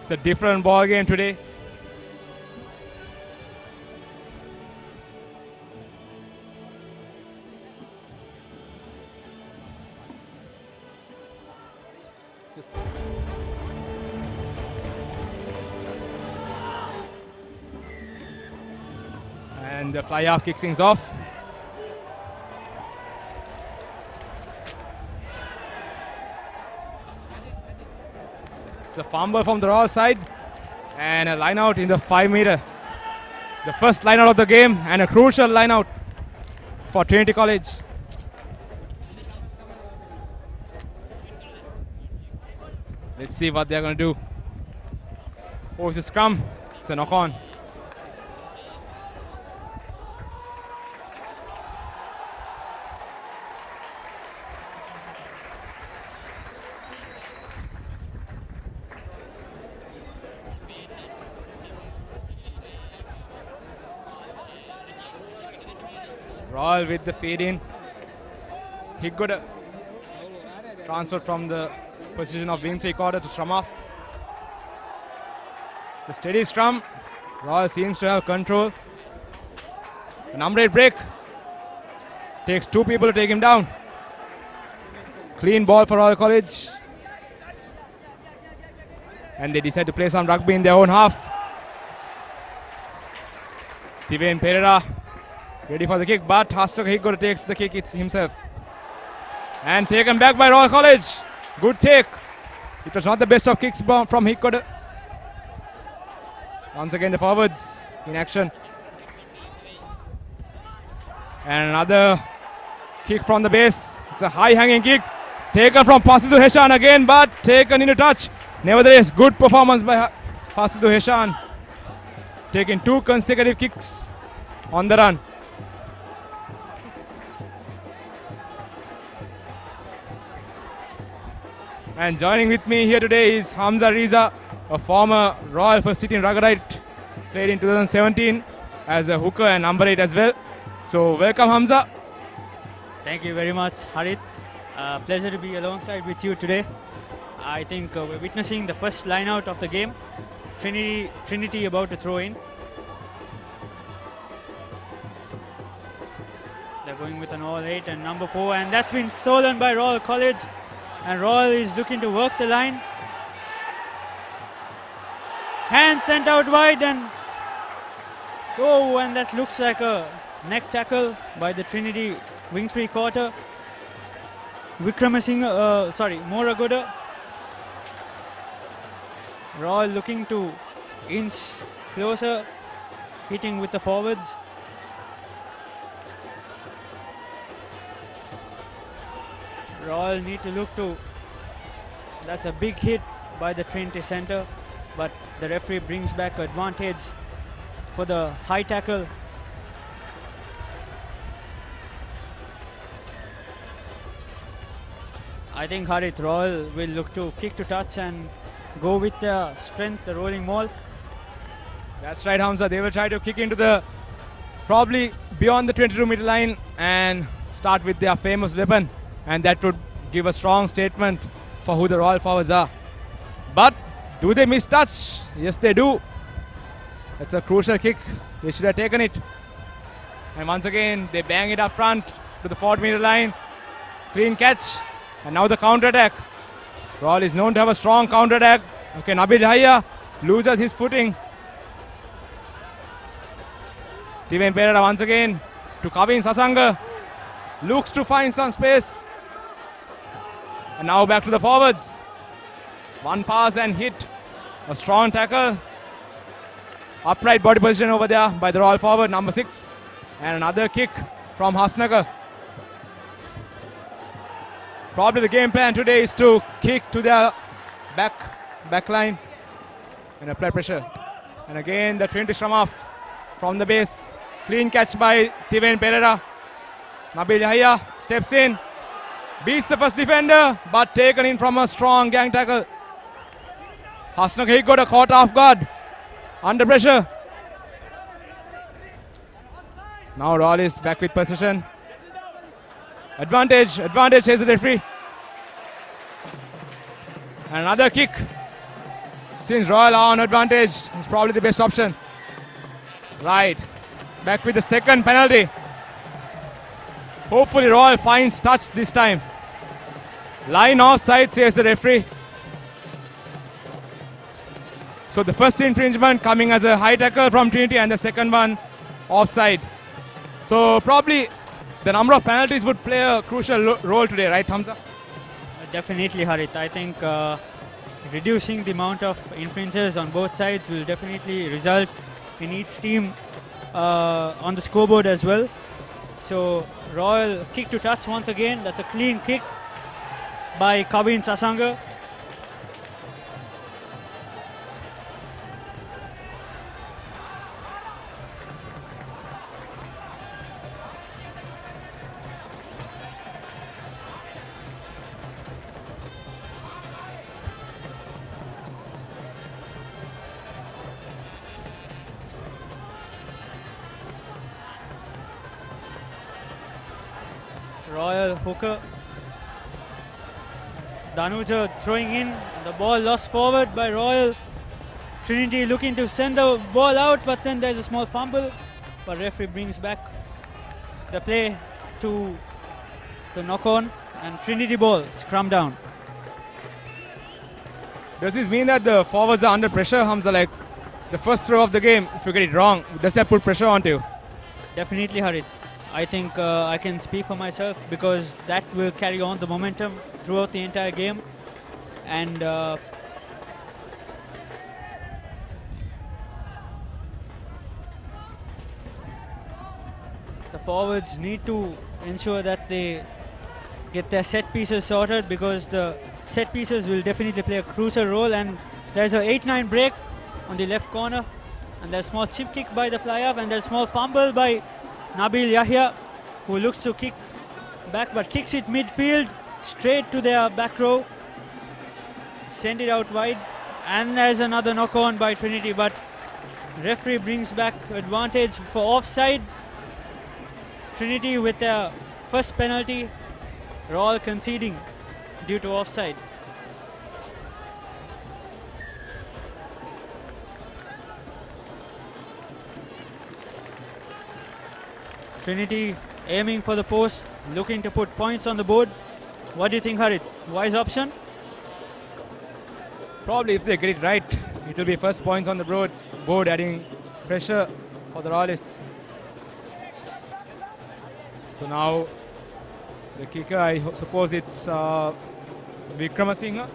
It's a different ball game today. And the fly half kicks things off. It's a fumble from the Royal side and a line out in the 5 meter. The first line out of the game and a crucial line out for Trinity College. Let's see what they're going to do. Oh, it's a scrum. It's a knock on. Royal with the feed in. He got a transfer from the position of wing 3/4 to scrum off. It's a steady scrum. Royal seems to have control. A number 8 break. Takes 2 people to take him down. Clean ball for Royal College. And they decide to play some rugby in their own half. Tivain Pereira ready for the kick, but Hastaka Higgoda takes the kick himself. And taken back by Royal College. Good take. It was not the best of kicks from Higgoda. Once again the forwards in action. And another kick from the base. It's a high hanging kick. Taken from Pasidhu Heshan again, but taken into touch. Nevertheless, good performance by Pasidhu Heshan. Taking 2 consecutive kicks on the run. And joining with me here today is Hamza Riza, a former Royal First City in Ragadite, played in 2017 as a hooker and number 8 as well. So welcome, Hamza. Thank you very much, Harit. Pleasure to be alongside with you today. I think we're witnessing the first line out of the game. Trinity about to throw in. They're going with an all 8 and number 4, and that's been stolen by Royal College. And Royal is looking to work the line. Hand sent out wide, and and that looks like a neck tackle by the Trinity wing 3/4. Moragoda. Royal looking to inch closer, hitting with the forwards. Royal need to look to, that's a big hit by the Trinity centre, but the referee brings back advantage for the high tackle. I think Harit, Royal will look to kick to touch and go with the strength, the rolling maul. That's right, Hamza. They will try to kick into the, probably beyond the 22-meter line and start with their famous weapon. And that would give a strong statement for who the Royal forwards are. But do they miss touch? Yes, they do. That's a crucial kick. They should have taken it. And once again, they bang it up front to the 40-meter line. Clean catch. And now the counter-attack. Royal is known to have a strong counter-attack. Okay, Nabil Haya loses his footing. Tivain Pereira once again to Kavin Sasanga. Looks to find some space. And now back to the forwards. One pass and hit. A strong tackle. Upright body position over there by the Royal forward, number 6. And another kick from Hasnagar. Probably the game plan today is to kick to their back line and apply pressure. And again the Trinity scrum off from the base. Clean catch by Tivain Pereira. Nabil Yahya steps in, beats the first defender, but taken in from a strong gang tackle. Hasnagar got a caught off guard, under pressure. Now Royal is back with possession. Advantage, says the referee. And another kick. Since Royal are on advantage, it's probably the best option. Right. Back with the second penalty. Hopefully Royal finds touch this time. Line offside, says the referee. So the first infringement coming as a high tackle from Trinity and the second one offside. So probably the number of penalties would play a crucial role today, right, Hamza? Definitely, Harit. I think reducing the amount of infringes on both sides will definitely result in each team on the scoreboard as well. So Royal kick to touch once again. That's a clean kick by Kavin Sasanga. Royal hooker. Danuja throwing in. The ball lost forward by Royal. Trinity looking to send the ball out, but then there's a small fumble. But referee brings back the play to the knock on. And Trinity ball, scrum down. Does this mean that the forwards are under pressure, Hamza? Like the first throw of the game, if you get it wrong, does that put pressure onto you? Definitely, Harit. I think I can speak for myself because that will carry on the momentum throughout the entire game. And the forwards need to ensure that they get their set pieces sorted because the set pieces will definitely play a crucial role. And there's an 8-9 break on the left corner. And there's a small chip kick by the fly-up and there's a small fumble by Nabil Yahya, who looks to kick back but kicks it midfield straight to their back row. Send it out wide. And there's another knock on by Trinity, but referee brings back advantage for offside. Trinity with their first penalty. Royal conceding due to offside. Trinity aiming for the post, looking to put points on the board. What do you think, Harit? Wise option? Probably if they get it right, it will be first points on the board, adding pressure for the Royalists. So now the kicker, I suppose it's Vikramasinghe.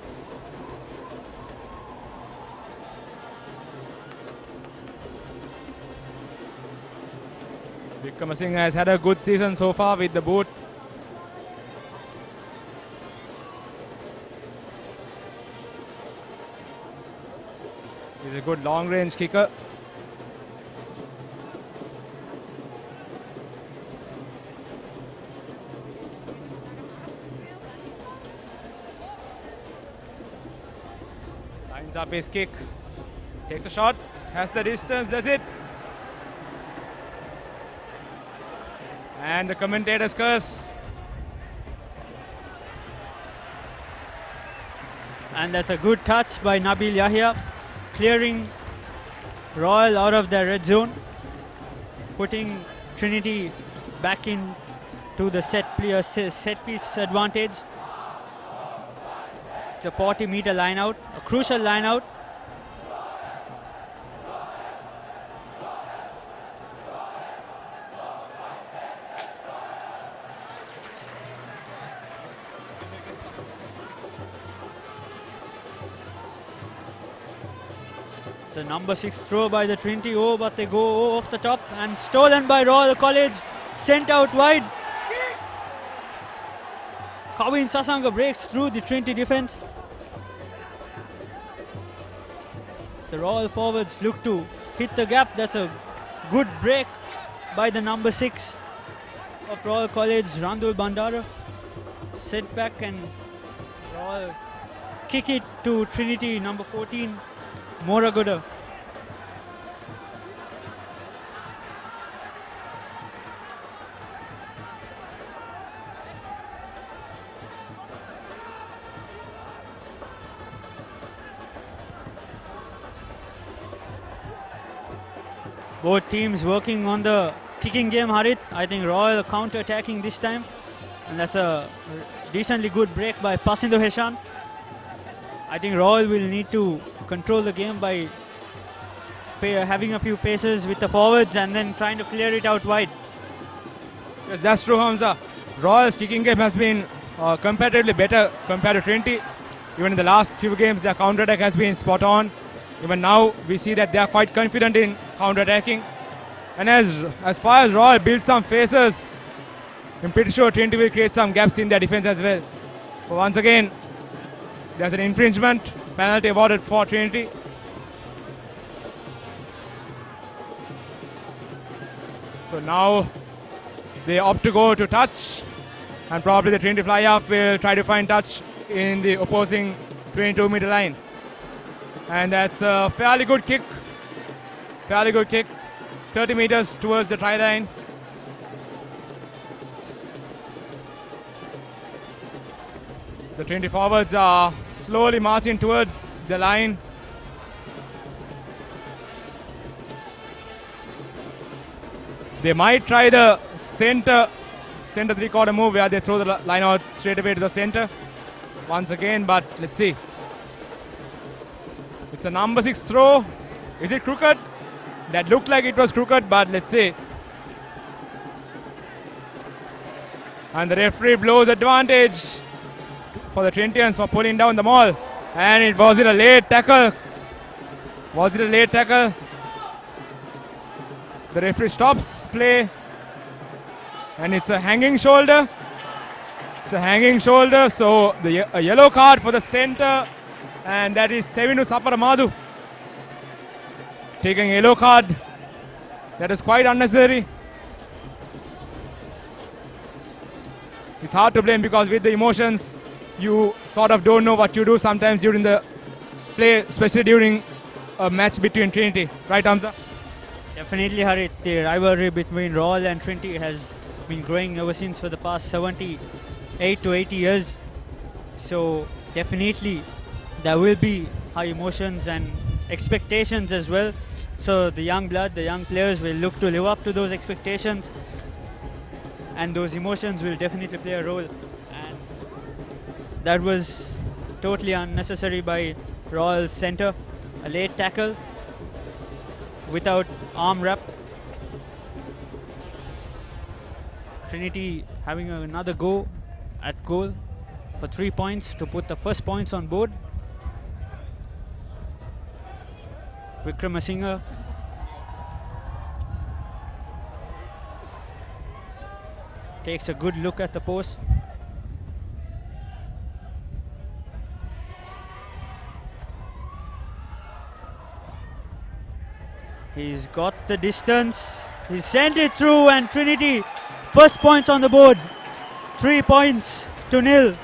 Vikramasinghe has had a good season so far with the boot. He's a good long range kicker. Lines up his kick. Takes a shot. Has the distance. Does it? And the commentator's curse. And that's a good touch by Nabil Yahya, clearing Royal out of their red zone, putting Trinity back into the set piece advantage. It's a 40-meter line out, a crucial line out. It's a number 6 throw by the Trinity. Oh, but they go off the top and stolen by Royal College. Sent out wide. Kavin Sasanga breaks through the Trinity defense. The Royal forwards look to hit the gap. That's a good break by the number 6 of Royal College, Randul Bandara. Set back and Royal kick it to Trinity, number 14. Moragoda. Both teams working on the kicking game, Harit. I think Royal counter-attacking this time. And that's a decently good break by Pasindo Heshan. I think Royal will need to control the game by having a few paces with the forwards and then trying to clear it out wide. Yes, that's true, Hamza. Royal's kicking game has been comparatively better compared to Trinity. Even in the last few games, their counter-attack has been spot on. Even now, we see that they are quite confident in counter-attacking. And as far as Royal builds some faces, I'm pretty sure Trinity will create some gaps in their defense as well. But once again, there's an infringement penalty awarded for Trinity. So now they opt to go to touch, and probably the Trinity fly-off will try to find touch in the opposing 22-meter line. And that's a fairly good kick. 30 meters towards the try line. The Trinity forwards are slowly marching towards the line. They might try the center three-quarter move where they throw the line out straight away to the center once again, but let's see. It's a number 6 throw. Is it crooked? That looked like it was crooked, but let's see. And the referee blows advantage for the Trinitians for pulling down the maul. And was it a late tackle? The referee stops play. And it's a hanging shoulder. So a yellow card for the center. And that is Sevinu Saparamadu taking a yellow card. That is quite unnecessary. It's hard to blame because with the emotions, you sort of don't know what you do sometimes during the play, especially during a match between Trinity. Right, Hamza? Definitely, Harit. The rivalry between Royal and Trinity has been growing ever since for the past 78 to 80 years. So definitely there will be high emotions and expectations as well. So the young blood, the young players will look to live up to those expectations, and those emotions will definitely play a role. And that was totally unnecessary by Royal's center. A late tackle without arm wrap. Trinity having another go at goal for 3 points to put the first points on board. Vikramasinghe takes a good look at the post. He's got the distance. He sent it through, and Trinity first points on the board. 3 points to nil.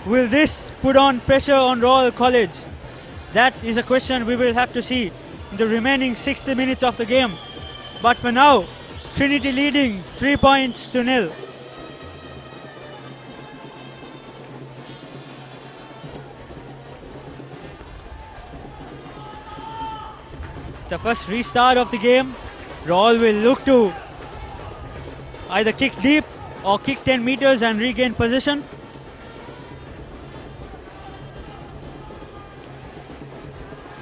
Will this put on pressure on Royal College? That is a question we will have to see in the remaining 60 minutes of the game. But for now, Trinity leading 3 points to nil. It's the first restart of the game. Royal will look to either kick deep or kick 10 meters and regain position.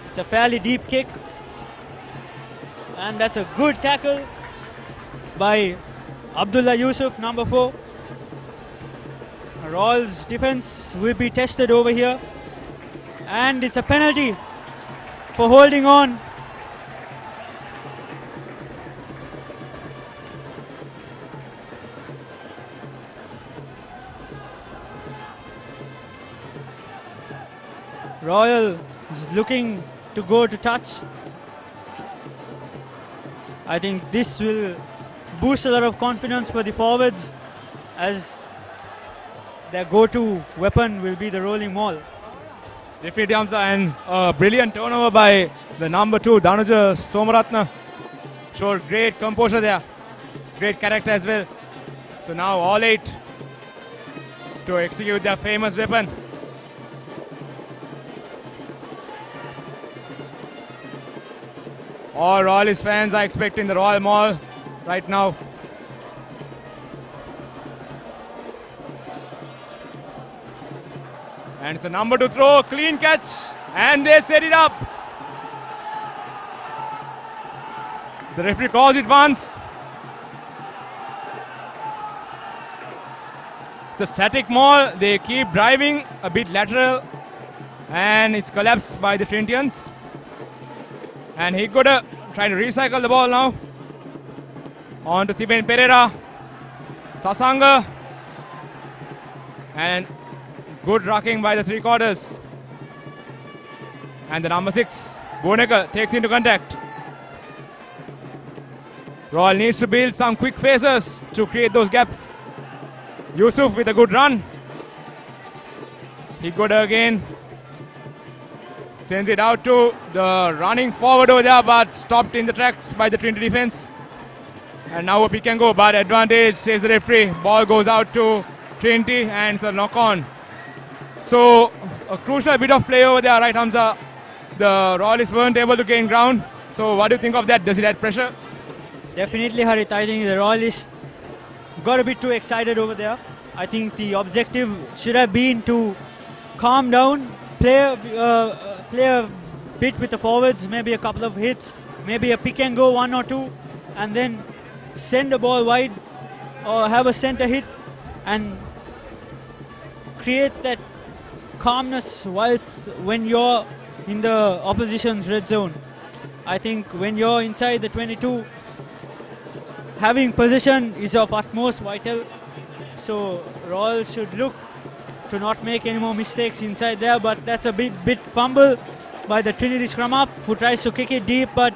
It's a fairly deep kick. And that's a good tackle by Abdullah Yusuf, number 4. Royal's defense will be tested over here. And it's a penalty for holding on. Royal is looking to go to touch. I think this will boost a lot of confidence for the forwards, as their go-to weapon will be the rolling maul. Definitely, Hamza, and a brilliant turnover by the number 2, Dhanuja Somaratna. Showed great composure there, great character as well. So now all 8 to execute their famous weapon. All Royalist fans are expecting the Royal Mall right now. And it's a number 2 throw, clean catch, and they set it up. The referee calls it once. It's a static maul. They keep driving a bit lateral, and it's collapsed by the Trinitians. And Higgoda trying to recycle the ball now. On to Tiben Pereira. Sasanga. And good rocking by the 3/4. And the number 6, Boneka, takes into contact. Royal needs to build some quick phases to create those gaps. Yusuf with a good run. Higgoda again. Sends it out to the running forward over there, but stopped in the tracks by the Trinity defense. And now a pick and go, but advantage, says the referee. Ball goes out to Trinity, and it's a knock on. So a crucial bit of play over there, right, Hamza? The Royalists weren't able to gain ground. So what do you think of that? Does it add pressure? Definitely, Harit. I think the Royalists got a bit too excited over there. I think the objective should have been to calm down, play a bit with the forwards, maybe a couple of hits, maybe a pick and go 1 or 2, and then send the ball wide or have a center hit and create that calmness whilst when you're in the opposition's red zone. I think when you're inside the 22, having possession is of utmost vital. So Royal should look to not make any more mistakes inside there, but that's a bit fumble by the Trinity scrum up, who tries to kick it deep but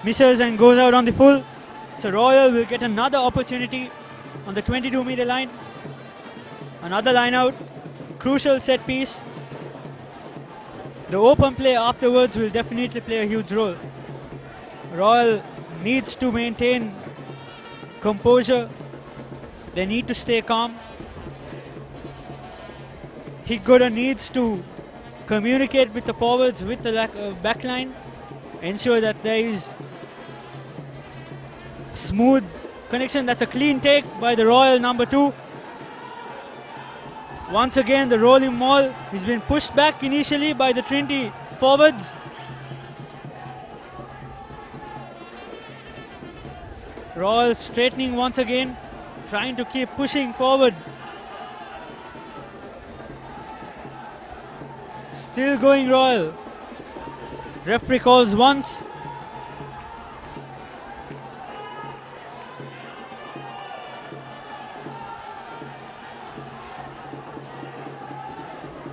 misses and goes out on the full. So Royal will get another opportunity on the 22-meter line. Another line out, crucial set piece. The open play afterwards will definitely play a huge role. Royal needs to maintain composure. They need to stay calm. Higgoda needs to communicate with the forwards, with the back line, ensure that there is smooth connection. That's a clean take by the Royal number 2. Once again, the rolling maul has been pushed back initially by the Trinity forwards. Royal straightening once again, trying to keep pushing forward. Still going Royal. Referee calls once.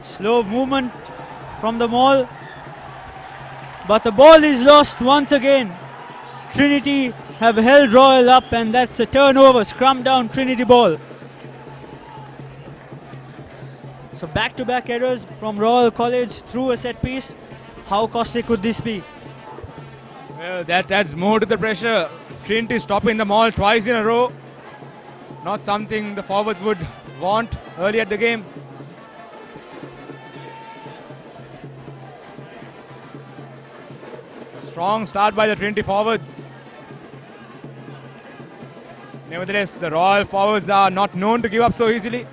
Slow movement from the maul. But the ball is lost once again. Trinity have held Royal up, and that's a turnover. Scrum down, Trinity ball. So back-to-back errors from Royal College through a set piece. How costly could this be? Well, that adds more to the pressure. Trinity stopping the maul twice in a row. Not something the forwards would want early at the game. Strong start by the Trinity forwards. Nevertheless, the Royal forwards are not known to give up so easily.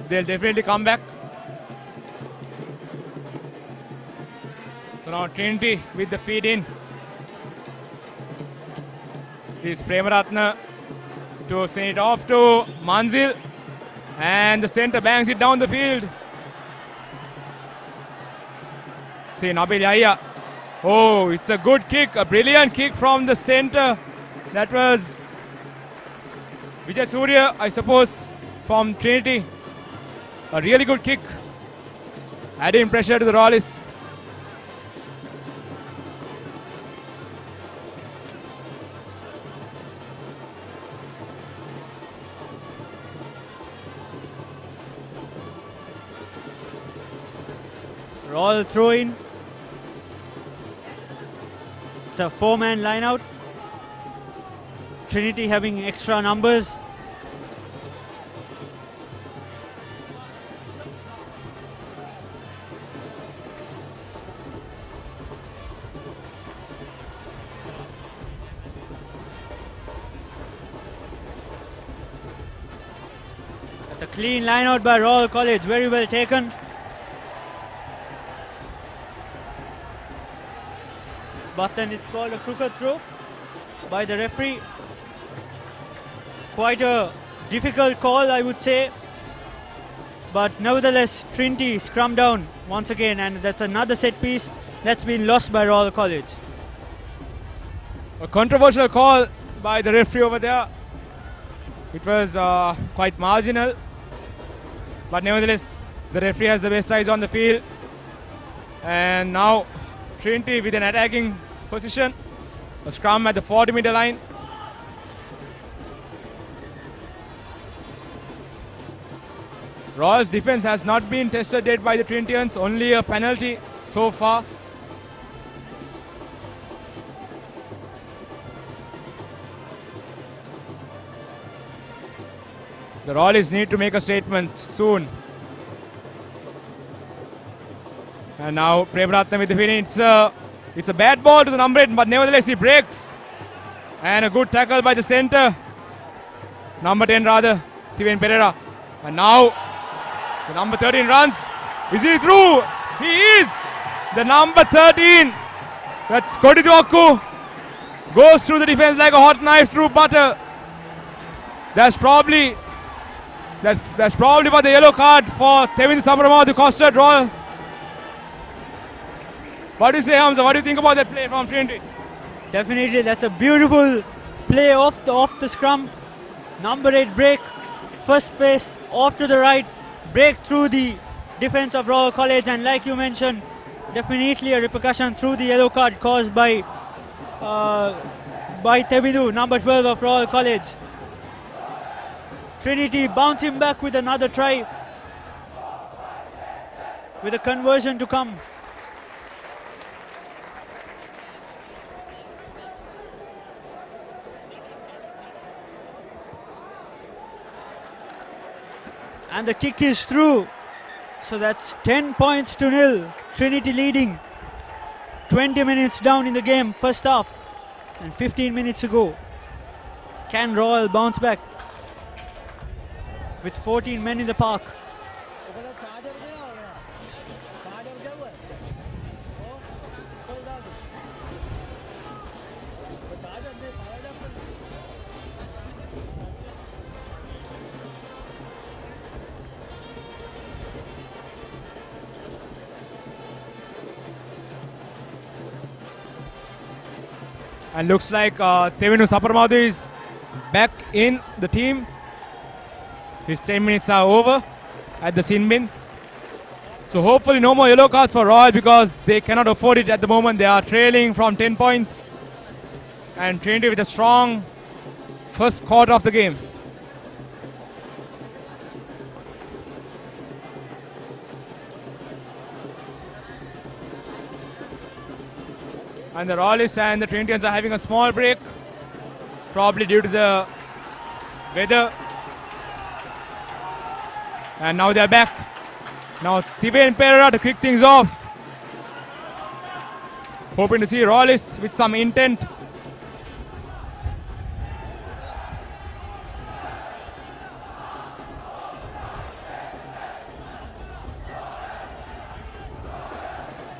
They'll definitely come back. So now Trinity with the feed in. This Premaratna to send it off to Manzil. And the center bangs it down the field. See Nabil Yahya. Oh, it's a good kick, a brilliant kick from the center. That was Vijay Surya, I suppose, from Trinity. A really good kick. Adding pressure to the Royalists. Royal throw in. It's a 4-man line out. Trinity having extra numbers. It's a clean line out by Royal College, very well taken. But then it's called a crooked throw by the referee. Quite a difficult call, I would say. But nevertheless, Trinity scrum down once again, and that's another set piece that's been lost by Royal College. A controversial call by the referee over there. It was quite marginal. But nevertheless, the referee has the best eyes on the field. And now Trinity with an attacking position. A scrum at the 40-meter line. Royal's defense has not been tested yet by the Trinitians. Only a penalty so far. The Royalists need to make a statement soon. And now Premaratnam with the finish. It's a bad ball to the number 8, but nevertheless he breaks. And a good tackle by the center. Number 10 rather, Tiven Pereira. And now the number 13 runs. Is he through? He is. The number 13. That's Kodidwaku. Goes through the defense like a hot knife through butter. That's probably what the yellow card for Tevin Sabrama, the costed Royal. What do you say, Hamza? What do you think about that play from Trinity? Definitely, that's a beautiful play off the scrum. Number 8 break, first pace off to the right, break through the defense of Royal College, and like you mentioned, definitely a repercussion through the yellow card caused by Tevidu, number 12 of Royal College. Trinity bouncing back with another try, with a conversion to come. And the kick is through. So that's 10 points to nil. Trinity leading. 20 minutes down in the game, first half. And 15 minutes to go. Can Royal bounce back? With 14 men in the park. And looks like Tevinu Saparmadu is back in the team. His 10 minutes are over at the sin bin. So hopefully no more yellow cards for Royal, because they cannot afford it at the moment. They are trailing from 10 points. And Trinity with a strong first quarter of the game. And the Royalists and the Trinitians are having a small break, probably due to the weather. And now they're back. Now Tiven Pereira to kick things off. Hoping to see Royalists with some intent.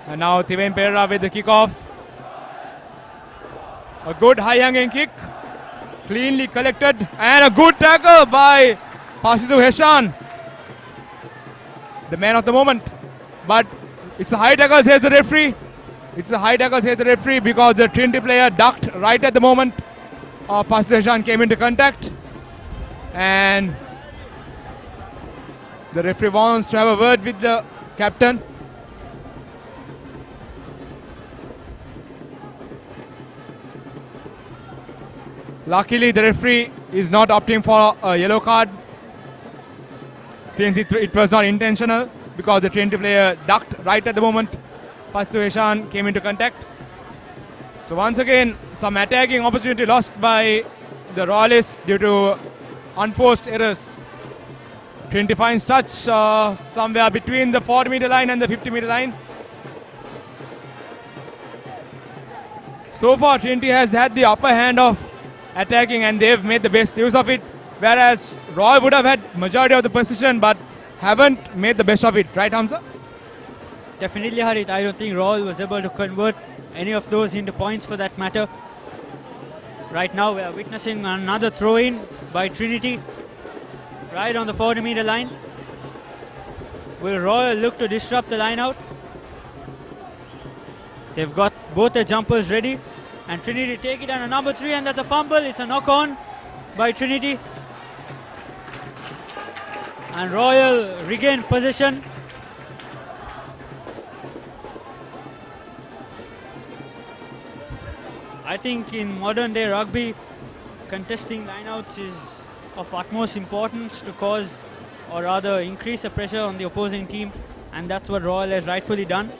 And now Tiven Pereira with the kickoff. A good high hanging kick. Cleanly collected. And a good tackle by Pasidu Heshan, the man of the moment. But it's a high tackle, says the referee. It's a high tackle, says the referee, because the Trinity player ducked right at the moment Pasidu Heshan came into contact. And the referee wants to have a word with the captain. Luckily, the referee is not opting for a yellow card, since it was not intentional, because the Trinity player ducked right at the moment Pasidu Heshan came into contact. So once again, some attacking opportunity lost by the Royalists due to unforced errors. Trinity finds touch somewhere between the 40-meter line and the 50-meter line. So far, Trinity has had the upper hand of attacking, and they've made the best use of it. whereas Roy would have had majority of the position but haven't made the best of it, right, Hamza? Definitely, Harit. I don't think Royal was able to convert any of those into points for that matter. Right now, we are witnessing another throw-in by Trinity, right on the 40-meter line. Will Royal look to disrupt the line out? They've got both the jumpers ready, and Trinity take it, and a number 3, and that's a fumble. It's a knock-on by Trinity. And Royal regain possession. I think in modern day rugby, contesting lineouts is of utmost importance to cause, or rather increase the pressure on the opposing team, and that's what Royal has rightfully done.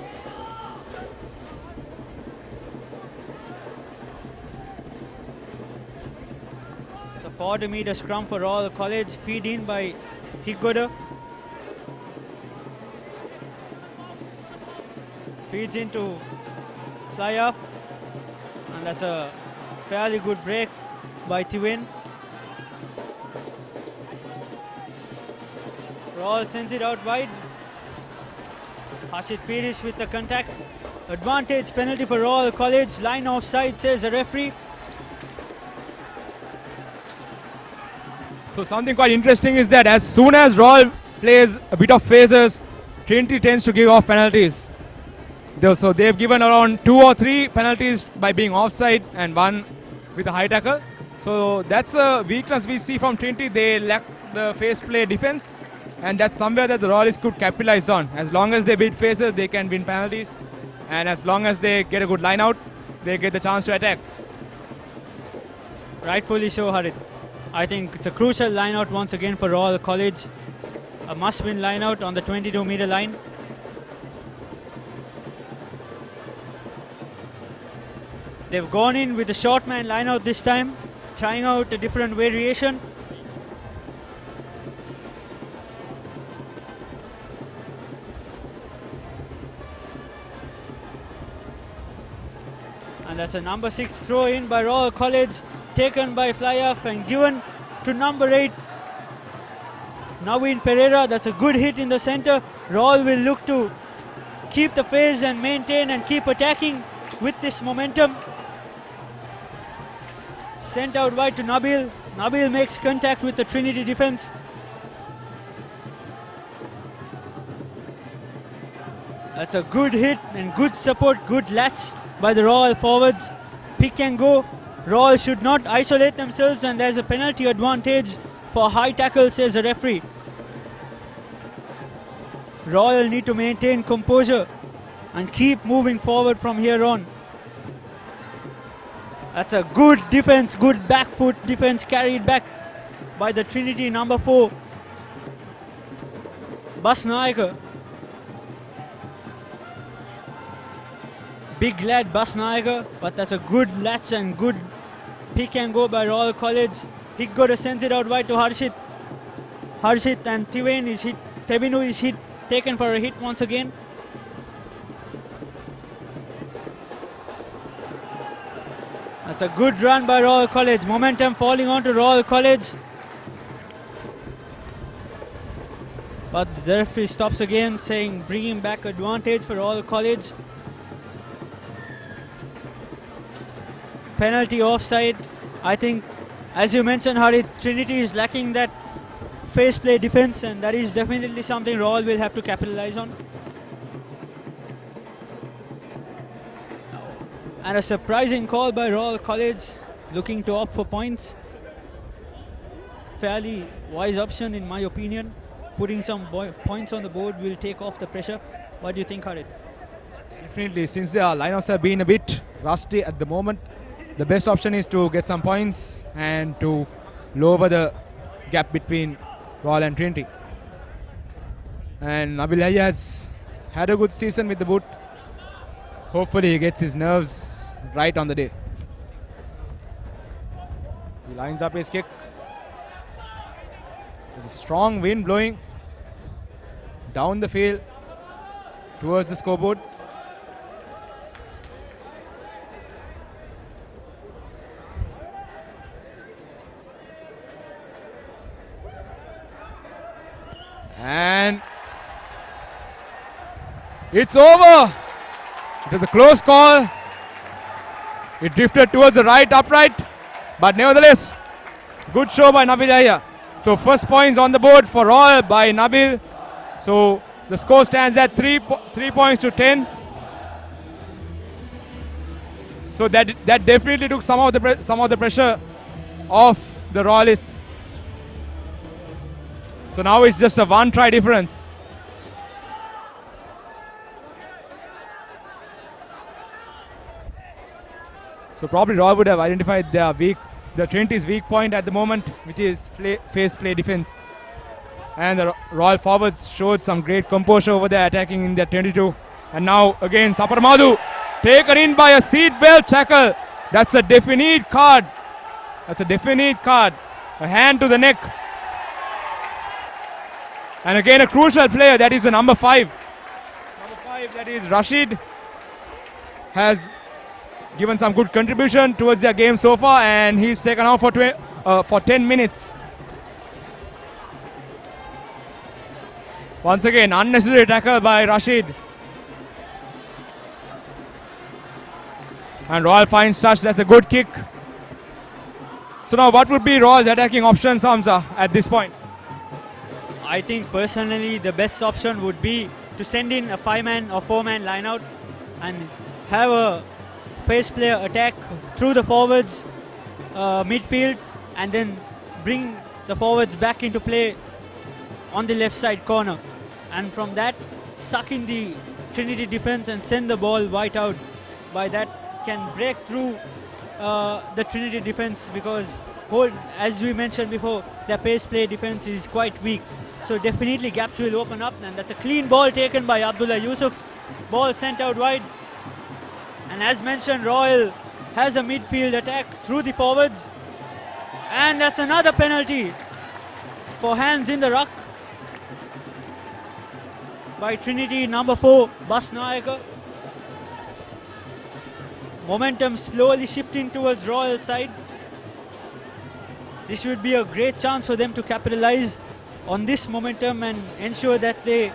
It's a 40-meter scrum for Royal College, feed in by Higgoda. Feeds into fly off. And that's a fairly good break by Tiwin. Royal sends it out wide. Harshit Pirish with the contact. Advantage penalty for Royal College. Line offside, says the referee. So something quite interesting is that as soon as Royal plays a bit of phases, Trinity tends to give off penalties. So they've given around 2 or 3 penalties by being offside and 1 with a high tackle. So that's a weakness we see from Trinity. They lack the phase play defense, and that's somewhere that the Royalists could capitalize on. As long as they beat phases, they can win penalties, and as long as they get a good line out, they get the chance to attack. Rightfully so, Harit. I think it's a crucial line out once again for Royal College. A must-win line out on the 22-meter line. They've gone in with the short man line out this time, trying out a different variation. And that's a number 6 throw in by Royal College, taken by fly-off and given to number 8, Naveen Pereira. That's a good hit in the center. Royal will look to keep the phase and maintain and keep attacking with this momentum. Sent out wide to Nabil. Nabil makes contact with the Trinity defense. That's a good hit and good support, good latch by the Royal forwards. Pick and go. Royal should not isolate themselves, and there's a penalty advantage for high tackle, says the referee. Royal need to maintain composure and keep moving forward from here on. That's a good defense, good back foot defense carried back by the Trinity number 4, Bas Naika. Big lad Bas Naika, but that's a good latch and good pick and go by Royal College. Higgoda sends it out wide to Harshit. Harshit and Tiwain is hit. Tebinu is hit, taken for a hit once again. That's a good run by Royal College. Momentum falling on to Royal College. But the referee stops again, saying bringing back advantage for Royal College. Penalty offside. I think, as you mentioned, Harit, Trinity is lacking that face play defense, and that is definitely something Royal will have to capitalize on. And a surprising call by Royal College, looking to opt for points. Fairly wise option in my opinion. Putting some points on the board will take off the pressure. What do you think, Harit? Definitely, since the lineouts have been a bit rusty at the moment, the best option is to get some points and to lower the gap between Royal and Trinity. And Nabil Hayya has had a good season with the boot. Hopefully he gets his nerves right on the day. He lines up his kick. There's a strong wind blowing down the field towards the scoreboard. It's over. It was a close call. It drifted towards the right upright. But nevertheless, good show by Nabil Yahya. So first points on the board for Royal by Nabil. So the score stands at 3 points to 10. So that definitely took some of the pressure off the Royalists. So now it's just a one try difference. So probably Royal would have identified the Trinity's weak point at the moment, which is phase play defense. And the Royal forwards showed some great composure over there, attacking in their 22. And now again Saparamadu taken in by a seatbelt tackle. That's a definite card. That's a definite card. A hand to the neck. And again a crucial player, that is the number 5. Number 5, that is Rashid, has given some good contribution towards their game so far, and he's taken out for 10 minutes. Once again, unnecessary tackle by Rashid. And Royal finds touch, that's a good kick. So now what would be Royal's attacking options, Hamza, at this point? I think personally the best option would be to send in a 5-man or 4-man line out and have a face player attack through the forwards midfield, and then bring the forwards back into play on the left side corner, and from that suck in the Trinity defense and send the ball wide out. By that can break through the Trinity defense, because as we mentioned before, their face play defense is quite weak. So definitely gaps will open up, and that's a clean ball taken by Abdullah Yusuf. Ball sent out wide. And as mentioned, Royal has a midfield attack through the forwards. And that's another penalty for hands in the ruck by Trinity, number 4, Bas Nayaka. Momentum slowly shifting towards Royal side. This would be a great chance for them to capitalize on this momentum and ensure that they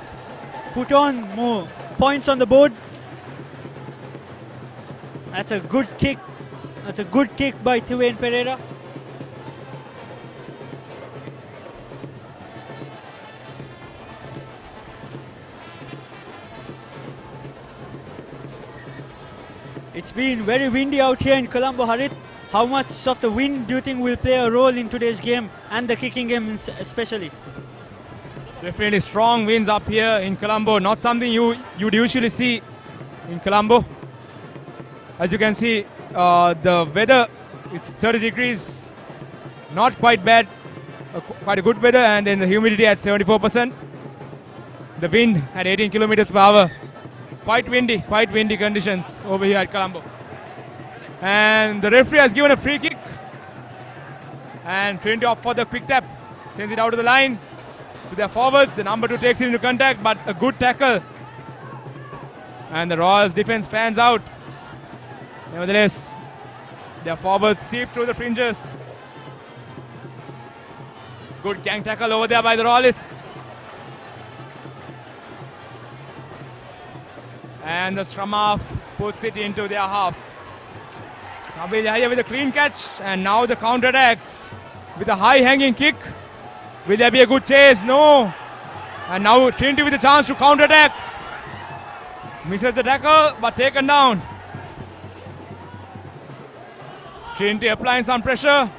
put on more points on the board. That's a good kick. That's a good kick by Tuvain Pereira. It's been very windy out here in Colombo, Harit. How much of the wind do you think will play a role in today's game, and the kicking game especially? Definitely strong winds up here in Colombo. Not something you'd usually see in Colombo. As you can see, the weather, it's 30 degrees, not quite bad, quite a good weather, and then the humidity at 74%. The wind at 18 kilometers per hour. It's quite windy conditions over here at Colombo. And the referee has given a free kick. And Trinity opt for the quick tap. Sends it out to the line to their forwards. The number 2 takes it into contact, but a good tackle. And the Royals defense fans out. Nevertheless, their forwards seep through the fringes. Good gang tackle over there by the Royalists. And the scrum half puts it into their half. Nabil Yahya with a clean catch, and now the counter attack with a high hanging kick. Will there be a good chase? No. And now Trinity with a chance to counter attack. Misses the tackle but taken down. Trinity applying some pressure.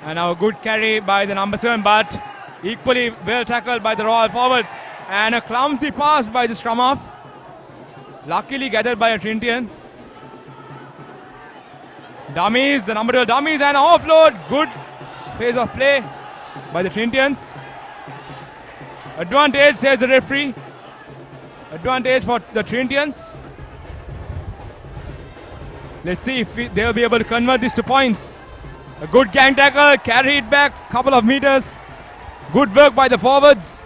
And now a good carry by the number 7, but equally well tackled by the Royal forward. And a clumsy pass by the scrum half. Luckily gathered by a Trinitian. Dummies, the number 12 dummies, and offload. Good phase of play by the Trinitians. Advantage, says the referee. Advantage for the Trinitians. Let's see if they'll be able to convert this to points. A good gang tackle, carry it back a couple of meters. Good work by the forwards.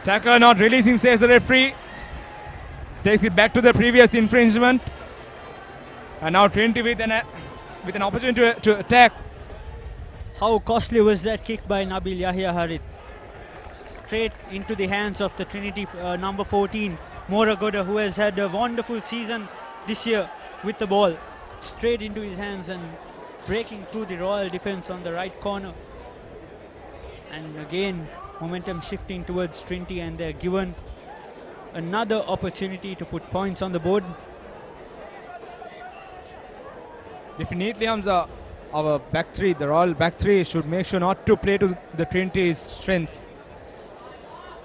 Tackle not releasing, says the referee. Takes it back to the previous infringement. And now Trinity with an opportunity to attack. How costly was that kick by Nabil Yahya Harit? Straight into the hands of the Trinity number 14, Moragoda, who has had a wonderful season this year with the ball. Straight into his hands and breaking through the Royal defense on the right corner. And again, momentum shifting towards Trinity, and they're given another opportunity to put points on the board. Definitely, Hamza, our back three, the Royal back three, should make sure not to play to the Trinity's strengths.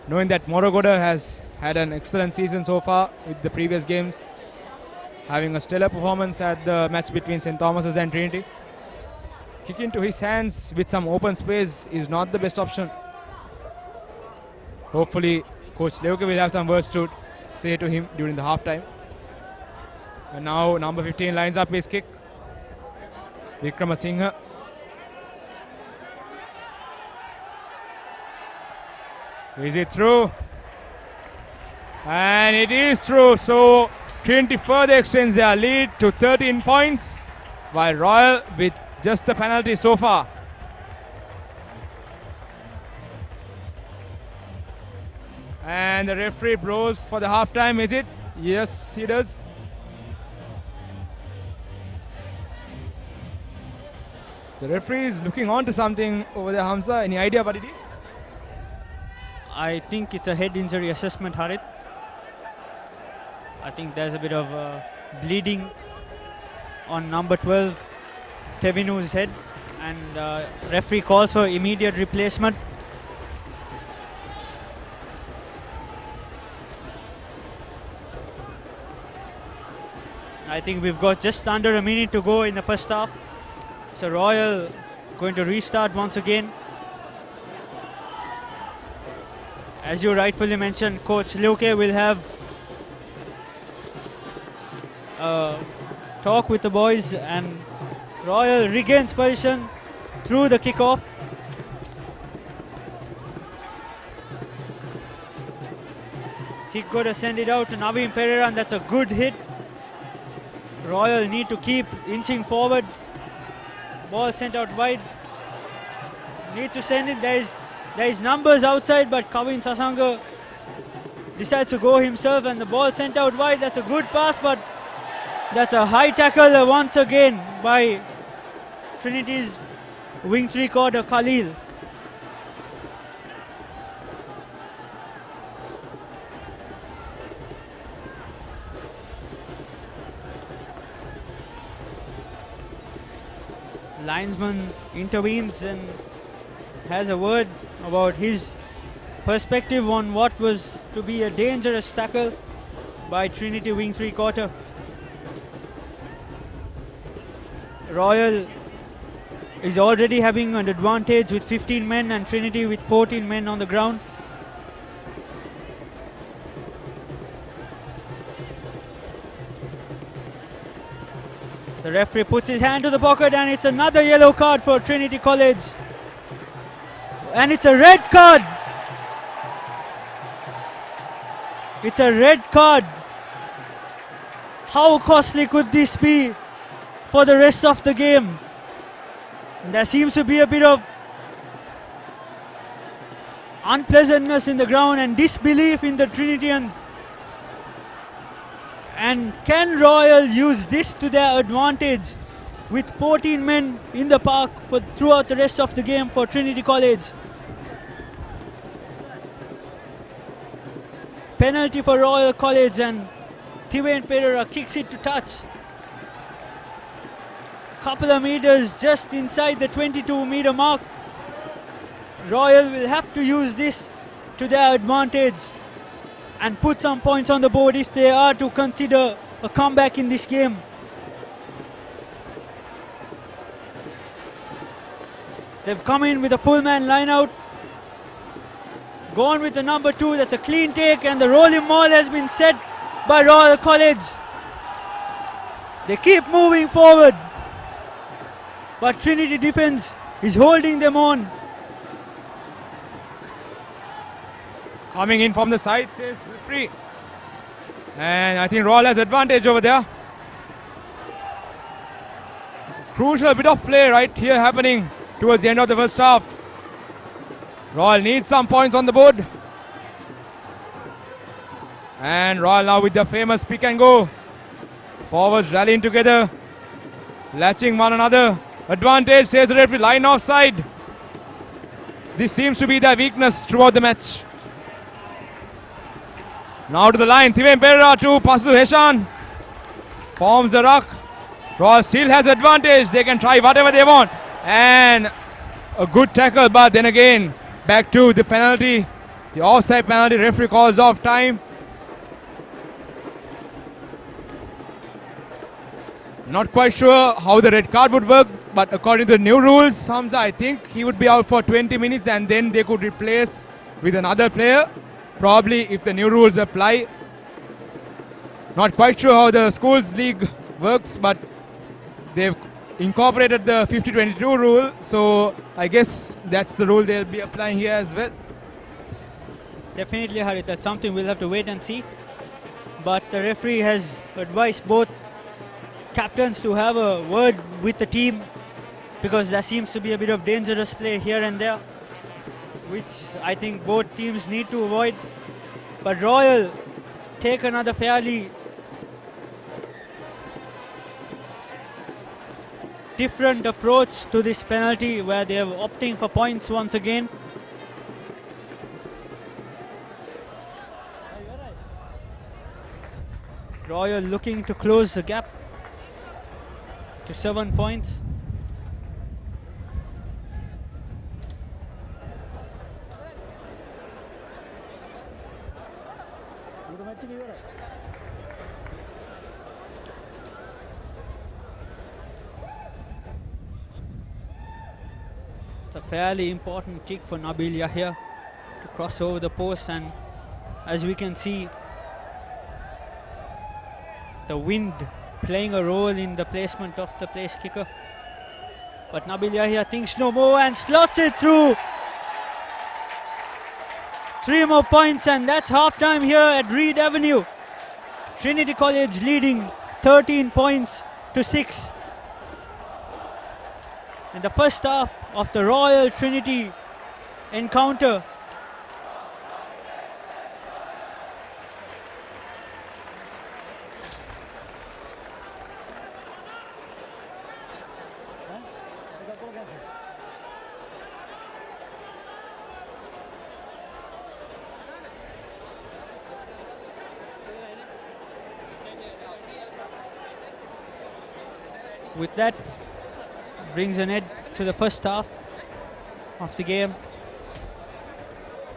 Knowing that Moragoda has had an excellent season so far with the previous games, having a stellar performance at the match between St. Thomas's and Trinity. Kick into his hands with some open space is not the best option. Hopefully, Coach Leuke will have some words to say to him during the halftime. And now number 15 lines up his kick. Vikramasinghe. Is it through? And it is through. So Trinity further extends their lead to 13 points, while Royal with just the penalty so far. And the referee blows for the halftime, is it? Yes, he does. The referee is looking on to something over there, Hamza. Any idea what it is? I think it's a head injury assessment, Harit. I think there's a bit of bleeding on number 12, Tevinu's head, and referee calls for immediate replacement. I think we've got just under a minute to go in the first half. So Royal going to restart once again. As you rightfully mentioned, Coach Leuke will have a talk with the boys, and Royal regains position through the kickoff. Kick going to send it out to Naveen Pereira, and that's a good hit. Royal need to keep inching forward. Ball sent out wide. Need to send it. There is numbers outside, but Kavin Sasanga decides to go himself, and the ball sent out wide. That's a good pass, but that's a high tackle once again by Trinity's wing three-quarter Khalil. Linesman intervenes and has a word about his perspective on what was to be a dangerous tackle by Trinity wing three-quarter. Royal is already having an advantage with 15 men and Trinity with 14 men on the ground. The referee puts his hand to the pocket, and it's another yellow card for Trinity College. And it's a red card. It's a red card. How costly could this be for the rest of the game? And there seems to be a bit of unpleasantness in the ground and disbelief in the Trinitians. And can Royal use this to their advantage with 14 men in the park for throughout the rest of the game for Trinity College? Penalty for Royal College, and Thivain Pereira kicks it to touch. Couple of meters just inside the 22-meter mark. Royal will have to use this to their advantage and put some points on the board if they are to consider a comeback in this game. They've come in with a full man line out. Gone with the number 2, that's a clean take, and the rolling maul has been set by Royal College. They keep moving forward, but Trinity defense is holding them on. Coming in from the side, says referee. And I think Royal has advantage over there. Crucial bit of play right here happening towards the end of the first half. Royal needs some points on the board. And Royal now with the famous pick and go. Forwards rallying together, latching one another. Advantage, says the referee, line offside. This seems to be their weakness throughout the match. Now to the line, Thiven Pereira to passes to Heshan. Forms the ruck. Royal still has advantage. They can try whatever they want. And a good tackle, but then again, back to the penalty. The offside penalty, referee calls off time. Not quite sure how the red card would work, but according to the new rules, Hamza, I think he would be out for 20 minutes and then they could replace with another player. Probably if the new rules apply. Not quite sure how the schools league works, but they've incorporated the 50-22 rule, so I guess that's the rule they'll be applying here as well. Definitely, Harit, that's something we'll have to wait and see. But the referee has advised both captains to have a word with the team, because there seems to be a bit of dangerous play here and there, which I think both teams need to avoid. But Royal take another fairly different approach to this penalty, where they are opting for points once again. Royal looking to close the gap to 7 points. It's a fairly important kick for Nabil Yahya to cross over the post, and as we can see, the wind playing a role in the placement of the place kicker. But Nabil Yahya thinks no more and slots it through. 3 more points, and that's half time here at Reed Avenue. Trinity College leading 13 points to 6. In the first half of the Royal Trinity encounter. With that, brings an end to the first half of the game,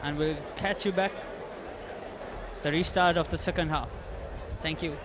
and we'll catch you back the restart of the second half. Thank you.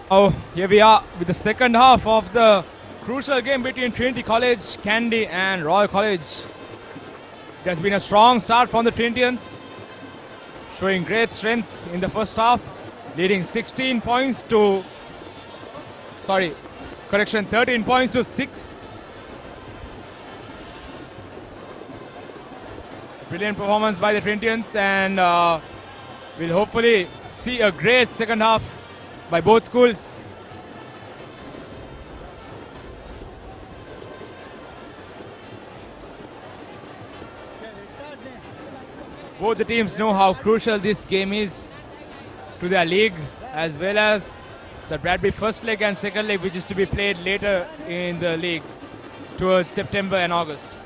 Oh, here we are with the second half of the crucial game between Trinity College, Kandy and Royal College. It has been a strong start from the Trinitians, showing great strength in the first half, leading 13 points to 6. Brilliant performance by the Trinitians, and we'll hopefully see a great second half by both schools. Both the teams know how crucial this game is to their league, as well as the Bradbury first leg and second leg, which is to be played later in the league towards September and August.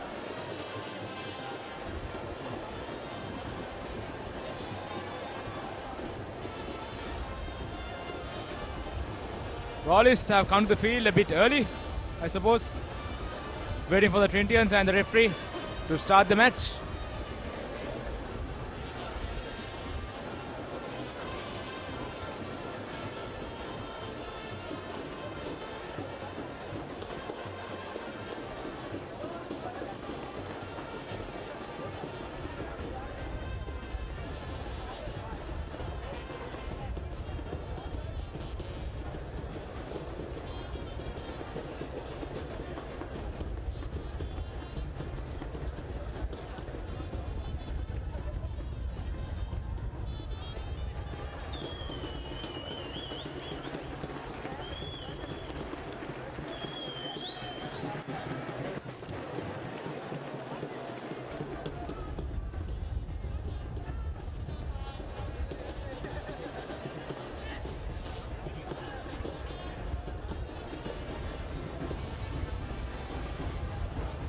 Royalists have come to the field a bit early, I suppose, waiting for the Trinitians and the referee to start the match.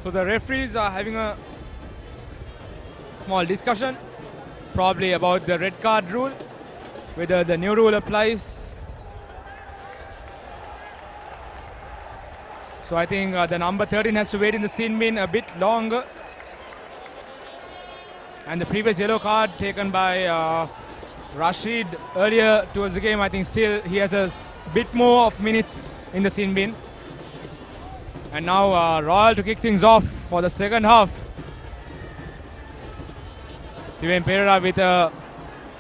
So the referees are having a small discussion, probably about the red card rule, whether the new rule applies. So I think the number 13 has to wait in the sin bin a bit longer. And the previous yellow card taken by Rashid earlier towards the game, I think still he has a bit more of minutes in the sin bin. And now Royal to kick things off for the second half. Tiven Pereira with a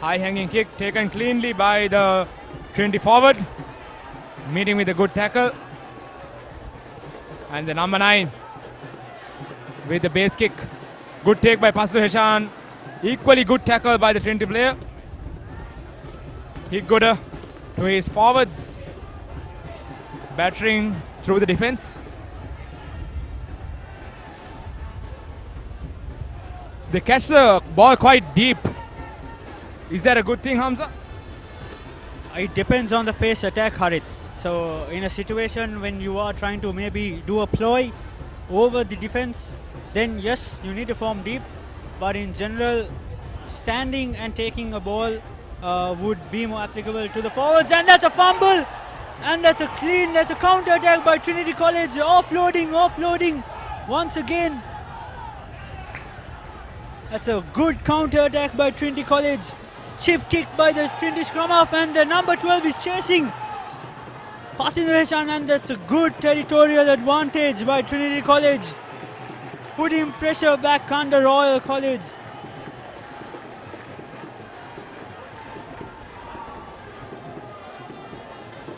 high-hanging kick taken cleanly by the Trinity forward, meeting with a good tackle. And the number 9 with the base kick. Good take by Pasu Heshan. Equally good tackle by the Trinity player. Hit gooder to his forwards, battering through the defense. They catch the ball quite deep. Is that a good thing, Hamza? It depends on the face attack, Harit. So in a situation when you are trying to maybe do a ploy over the defense, then yes, you need to form deep. But in general, standing and taking a ball would be more applicable to the forwards. And that's a fumble. And that's a counter attack by Trinity College. Offloading once again. That's a good counter attack by Trinity College. Chip kick by the Trinity scrum half, and the number 12 is chasing. Passing the Heshan, and that's a good territorial advantage by Trinity College. Putting pressure back under Royal College.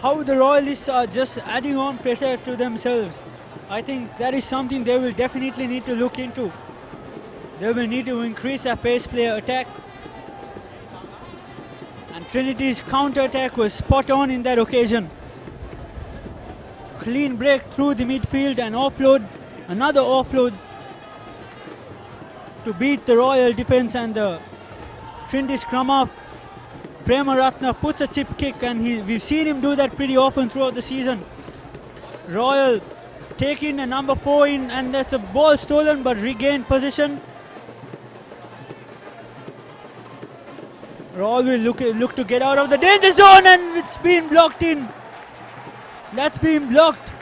How the Royalists are just adding on pressure to themselves. I think that is something they will definitely need to look into. They will need to increase their face player attack. And Trinity's counter attack was spot on in that occasion. Clean break through the midfield and offload. Another offload to beat the Royal defense, and the Trinity scrum half Premaratna puts a chip kick, and we've seen him do that pretty often throughout the season. Royal taking a number 4 in, and that's a ball stolen but regained position. Royal will look to get out of the danger zone, and it's been blocked in. That's been blocked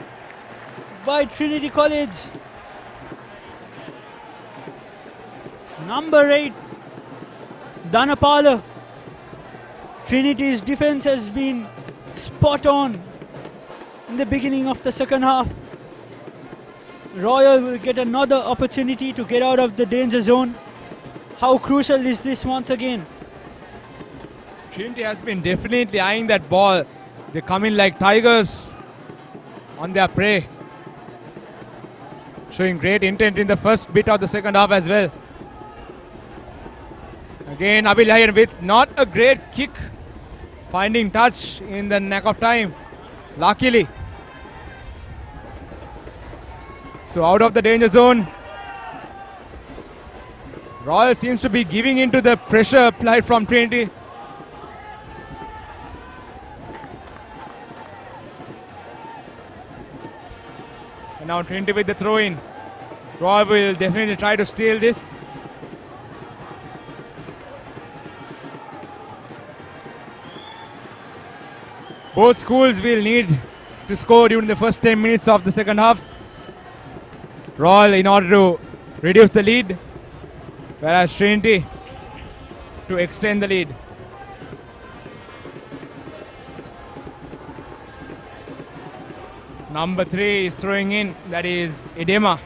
by Trinity College. Number 8, Dhanapala. Trinity's defense has been spot on in the beginning of the second half. Royal will get another opportunity to get out of the danger zone. How crucial is this once again? Trinity has been definitely eyeing that ball. They come in like tigers on their prey, showing great intent in the first bit of the second half as well. Again, Abil Lahir with not a great kick, finding touch in the knack of time, luckily. So out of the danger zone. Royal seems to be giving into the pressure applied from Trinity. And now Trinity with the throw in. Royal will definitely try to steal this. Both schools will need to score during the first 10 minutes of the second half. Royal in order to reduce the lead, whereas Trinity to extend the lead. Number 3 is throwing in, that is Edema.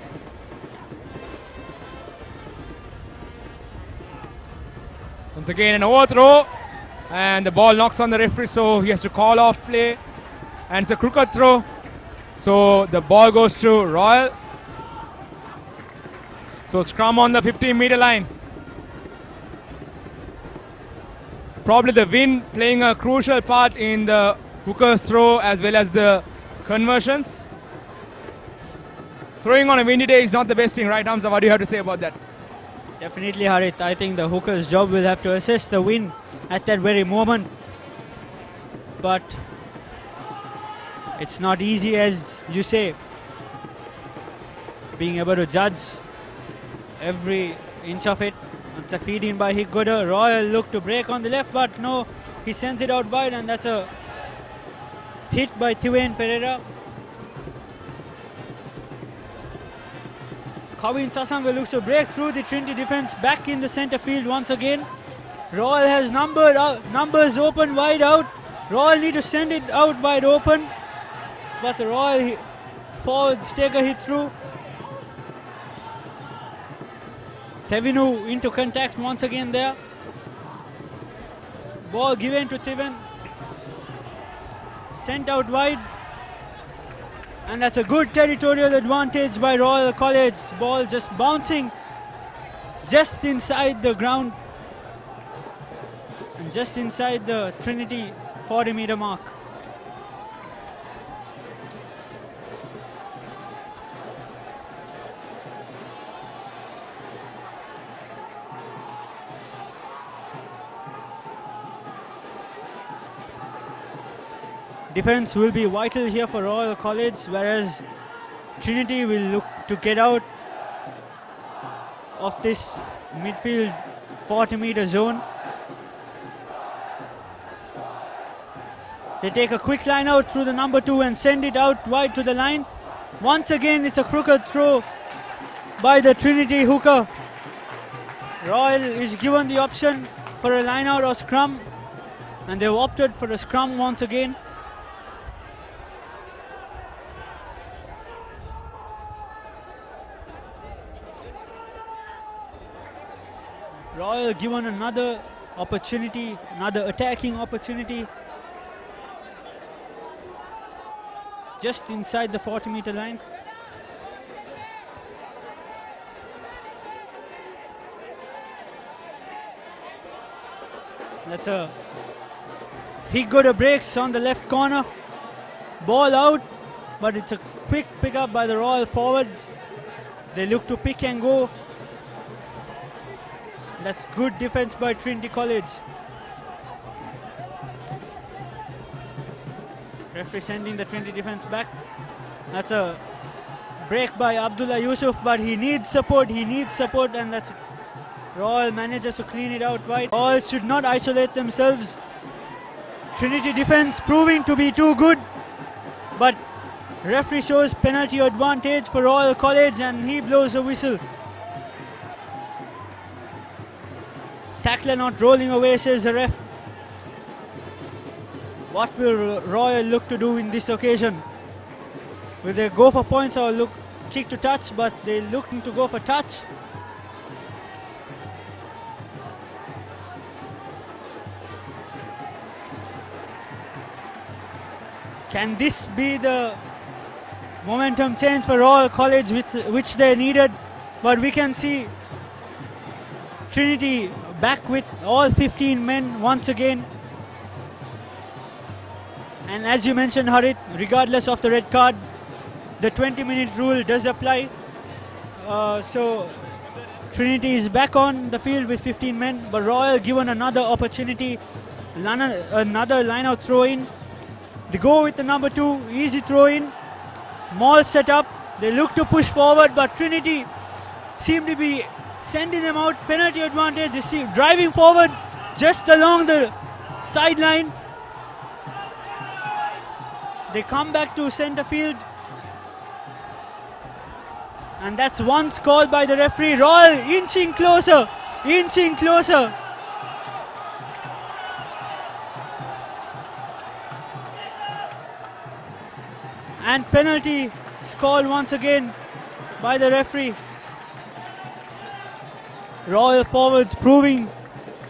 Once again an overthrow, and the ball knocks on the referee, so he has to call off play, and it's a crooked throw, so the ball goes to Royal. So scrum on the 15-meter line. Probably the wind playing a crucial part in the hooker's throw as well as the conversions. Throwing on a windy day is not the best thing, right, Hamza? What do you have to say about that? Definitely, Harit. I think the hooker's job will have to assess the wind at that very moment. But it's not easy, as you say. being able to judge every inch of it. It's a feed in by Higgoda. Royal look to break on the left, but no, he sends it out wide, and that's a hit by Tiwain Pereira. Kawin Sasanga looks to break through the Trinity defense back in the center field once again. Royal has numbers open wide out. Royal need to send it out wide open, but the Royal forwards take a hit through. Tevinu into contact once again there. Ball given to Tivan. Sent out wide. And that's a good territorial advantage by Royal College. Ball just bouncing just inside the ground. And just inside the Trinity 40-meter mark. Defense will be vital here for Royal College, whereas Trinity will look to get out of this midfield 40-meter zone. They take a quick line out through the number 2 and send it out wide to the line. Once again, it's a crooked throw by the Trinity hooker. Royal is given the option for a line out or scrum, and they've opted for a scrum once again. Royal given another opportunity, another attacking opportunity just inside the 40-meter line. That's a Higgoda breaks on the left corner. Ball out, but it's a quick pickup by the Royal forwards. They look to pick and go. That's good defense by Trinity College. Referee sending the Trinity defense back. That's a break by Abdullah Yusuf, but he needs support, and that's Royal manages to clean it out wide. Royal should not isolate themselves. Trinity defense proving to be too good, but referee shows penalty advantage for Royal College and he blows a whistle. Tackler not rolling away, says the ref. What will Royal look to do in this occasion? Will they go for points or look kick to touch? But they're looking to go for touch. Can this be the momentum change for Royal College which they needed? But we can see Trinity back with all 15 men once again. And as you mentioned, Harit, regardless of the red card, the 20-minute rule does apply. So Trinity is back on the field with 15 men, but Royal given another opportunity, another line-out throw-in. They go with the number 2, easy throw-in. Maul set up, they look to push forward, but Trinity seem to be sending them out. Penalty advantage, they see driving forward just along the sideline. They come back to center field, and that's once called by the referee. Royal inching closer, inching closer. And penalty is called once again by the referee. Royal forwards proving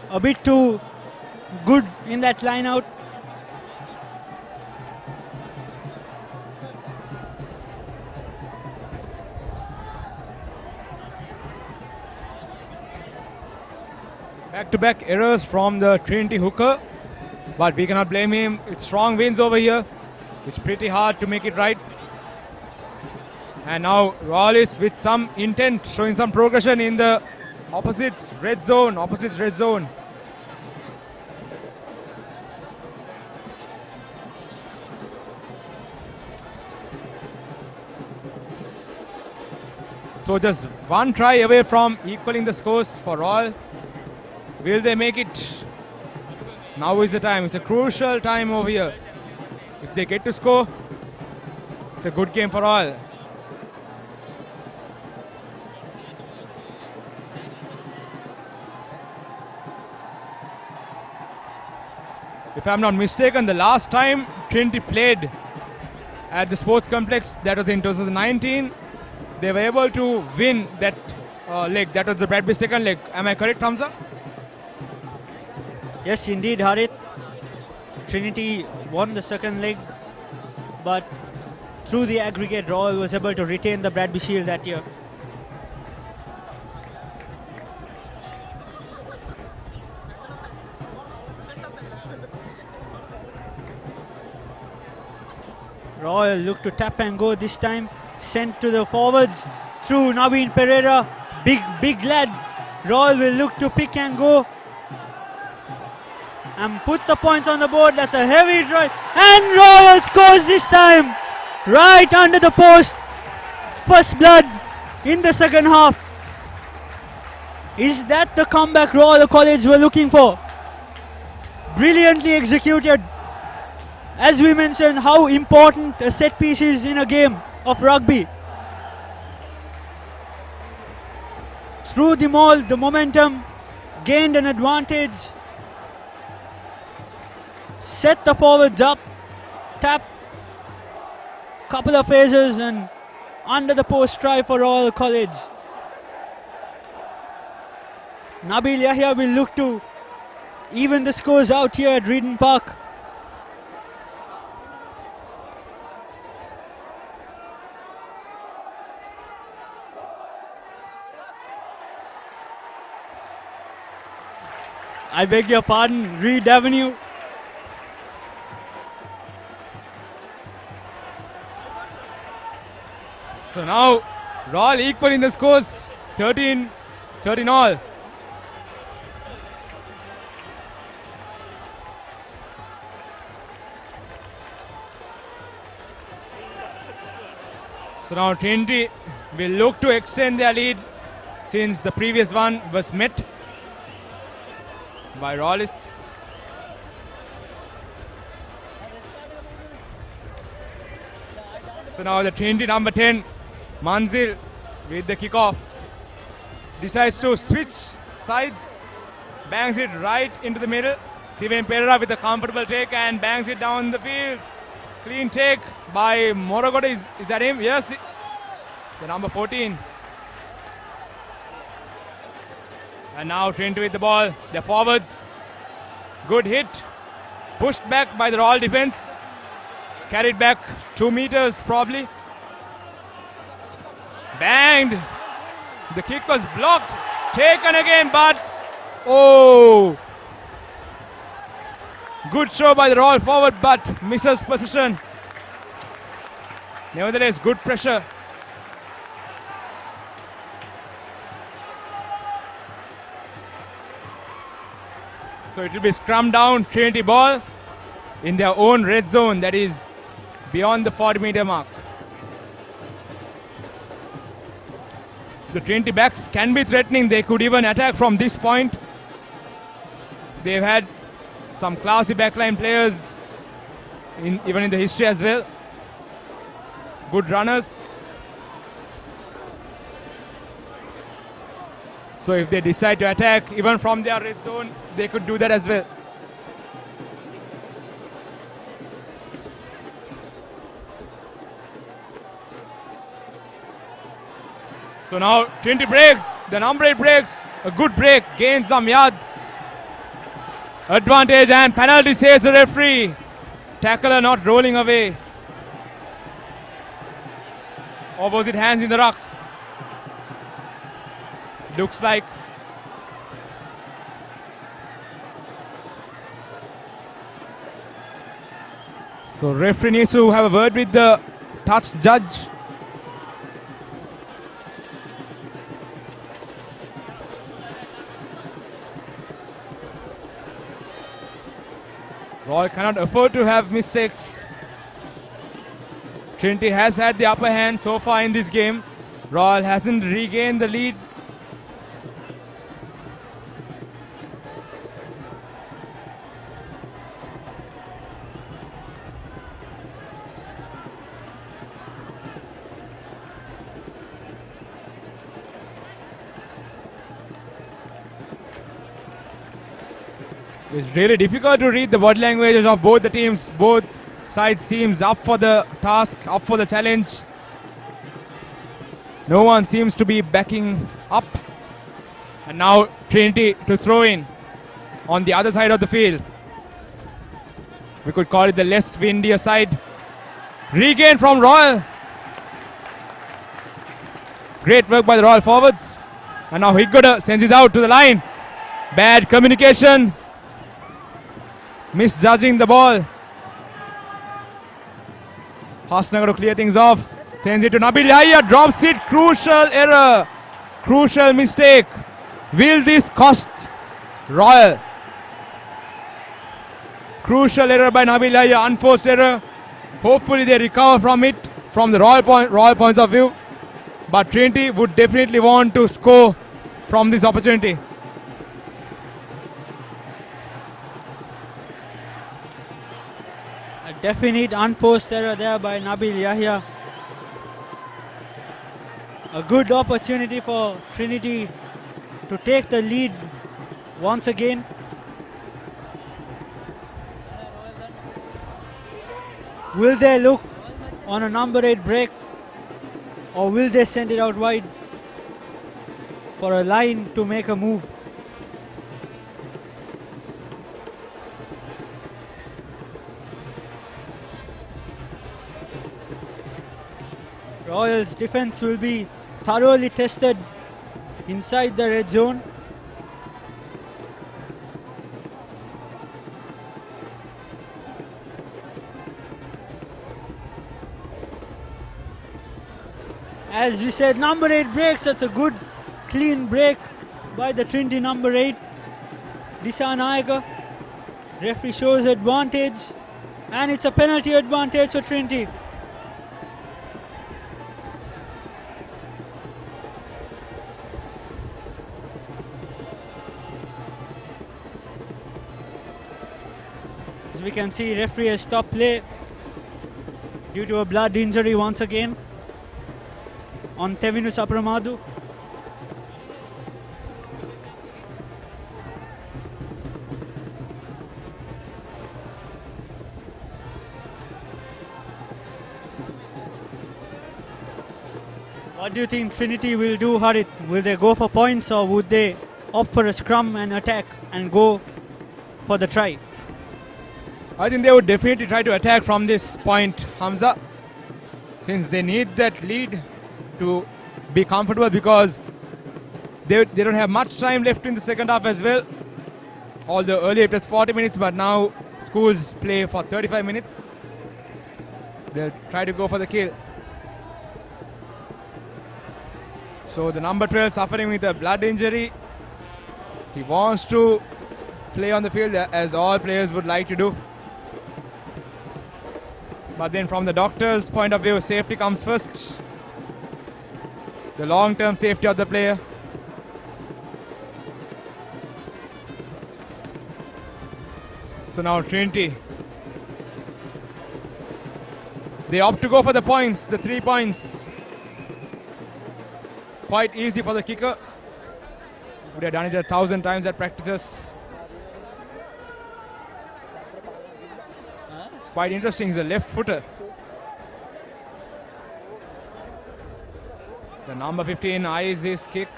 a bit too good in that line out. Back-to-back errors from the Trinity hooker, but we cannot blame him. It's strong winds over here. It's pretty hard to make it right. And now Royal is with some intent, showing some progression in the opposite red zone. So just one try away from equaling the scores for all. Will they make it? Now is the time. It's a crucial time over here. If they get to score, it's a good game for all. If I'm not mistaken, the last time Trinity played at the sports complex, that was in 2019, they were able to win that leg. That was the Bradby second leg. Am I correct, Hamza? Yes, indeed, Harit. Trinity won the second leg, but through the aggregate, Royal was able to retain the Bradby Shield that year. Royal look to tap and go this time. Sent to the forwards through Naveen Pereira. Big lad. Royal will look to pick and go and put the points on the board. That's a heavy drive. And Royal scores this time. Right under the post. First blood in the second half. Is that the comeback Royal College were looking for? Brilliantly executed. As we mentioned, how important a set piece is in a game of rugby. Through the maul, the momentum, gained an advantage. Set the forwards up, tap, couple of phases and under the post try for Royal College. Nabil Yahya will look to even the scores out here at Reedon Park. I beg your pardon, Reed Avenue. So now Royal equal in the scores, 13 all. So now Trinity will look to extend their lead since the previous one was met by Royalists. So now the Trinity number 10, Manzil, with the kickoff, decides to switch sides, bangs it right into the middle. Tiven Pereira with a comfortable take and bangs it down the field. Clean take by Morogoda. Is that him? Yes. The number 14. And now Trinity with the ball. The forwards. Good hit. Pushed back by the Royal defense. Carried back 2 meters probably. Banged. The kick was blocked. Taken again, but oh. Good show by the Royal forward, but misses position. Nevertheless, good pressure. So it will be scrum down, Trinity ball in their own red zone, that is beyond the 40-meter mark. The Trinity backs can be threatening. They could even attack from this point. They've had some classy backline players even in the history as well. Good runners. So if they decide to attack even from their red zone, they could do that as well. So now Trinity breaks, the number 8 breaks, a good break, gains some yards. Advantage and penalty, says the referee. Tackler not rolling away. Opposite hands in the ruck. Looks like. So referee needs to have a word with the touch judge. Royal cannot afford to have mistakes. Trinity has had the upper hand so far in this game. Royal hasn't regained the lead. It's really difficult to read the body languages of both the teams. Both sides seems up for the task, up for the challenge. No one seems to be backing up. And now Trinity to throw in on the other side of the field. We could call it the less windier side. Regain from Royal. Great work by the Royal forwards. And now Higgoda sends it out to the line. Bad communication. Misjudging the ball. Hasnagar to clear things off. Sends it to Nabil Yahya. Drops it. Crucial error. Crucial mistake. Will this cost Royal? Crucial error by Nabil Yahya. Unforced error. Hopefully they recover from it from the Royal points of view. But Trinity would definitely want to score from this opportunity. A definite unforced error there by Nabil Yahya. A good opportunity for Trinity to take the lead once again. Will they look on a number 8 break, or will they send it out wide for a line to make a move? Royals' defense will be thoroughly tested inside the red zone. As we said, number 8 breaks. That's a good clean break by the Trinity number 8. Disha Nayaga. Referee shows advantage, and it's a penalty advantage for Trinity. As we can see, referee has stopped play due to a blood injury once again on Tevinu Sapramadu. What do you think Trinity will do, Harit? Will they go for points, or would they opt for a scrum and attack and go for the try? I think they would definitely try to attack from this point, Hamza, since they need that lead to be comfortable, because they don't have much time left in the second half as well. Although earlier it was 40 minutes, but now schools play for 35 minutes. They'll try to go for the kill. So the number 12 suffering with a blood injury. He wants to play on the field, as all players would like to do. But then from the doctor's point of view, safety comes first. The long-term safety of the player. So now Trinity. They opt to go for the points, the 3 points. Quite easy for the kicker. Would have done it 1,000 times at practices. It's quite interesting. He's a left footer. The number 15 eyes his kick.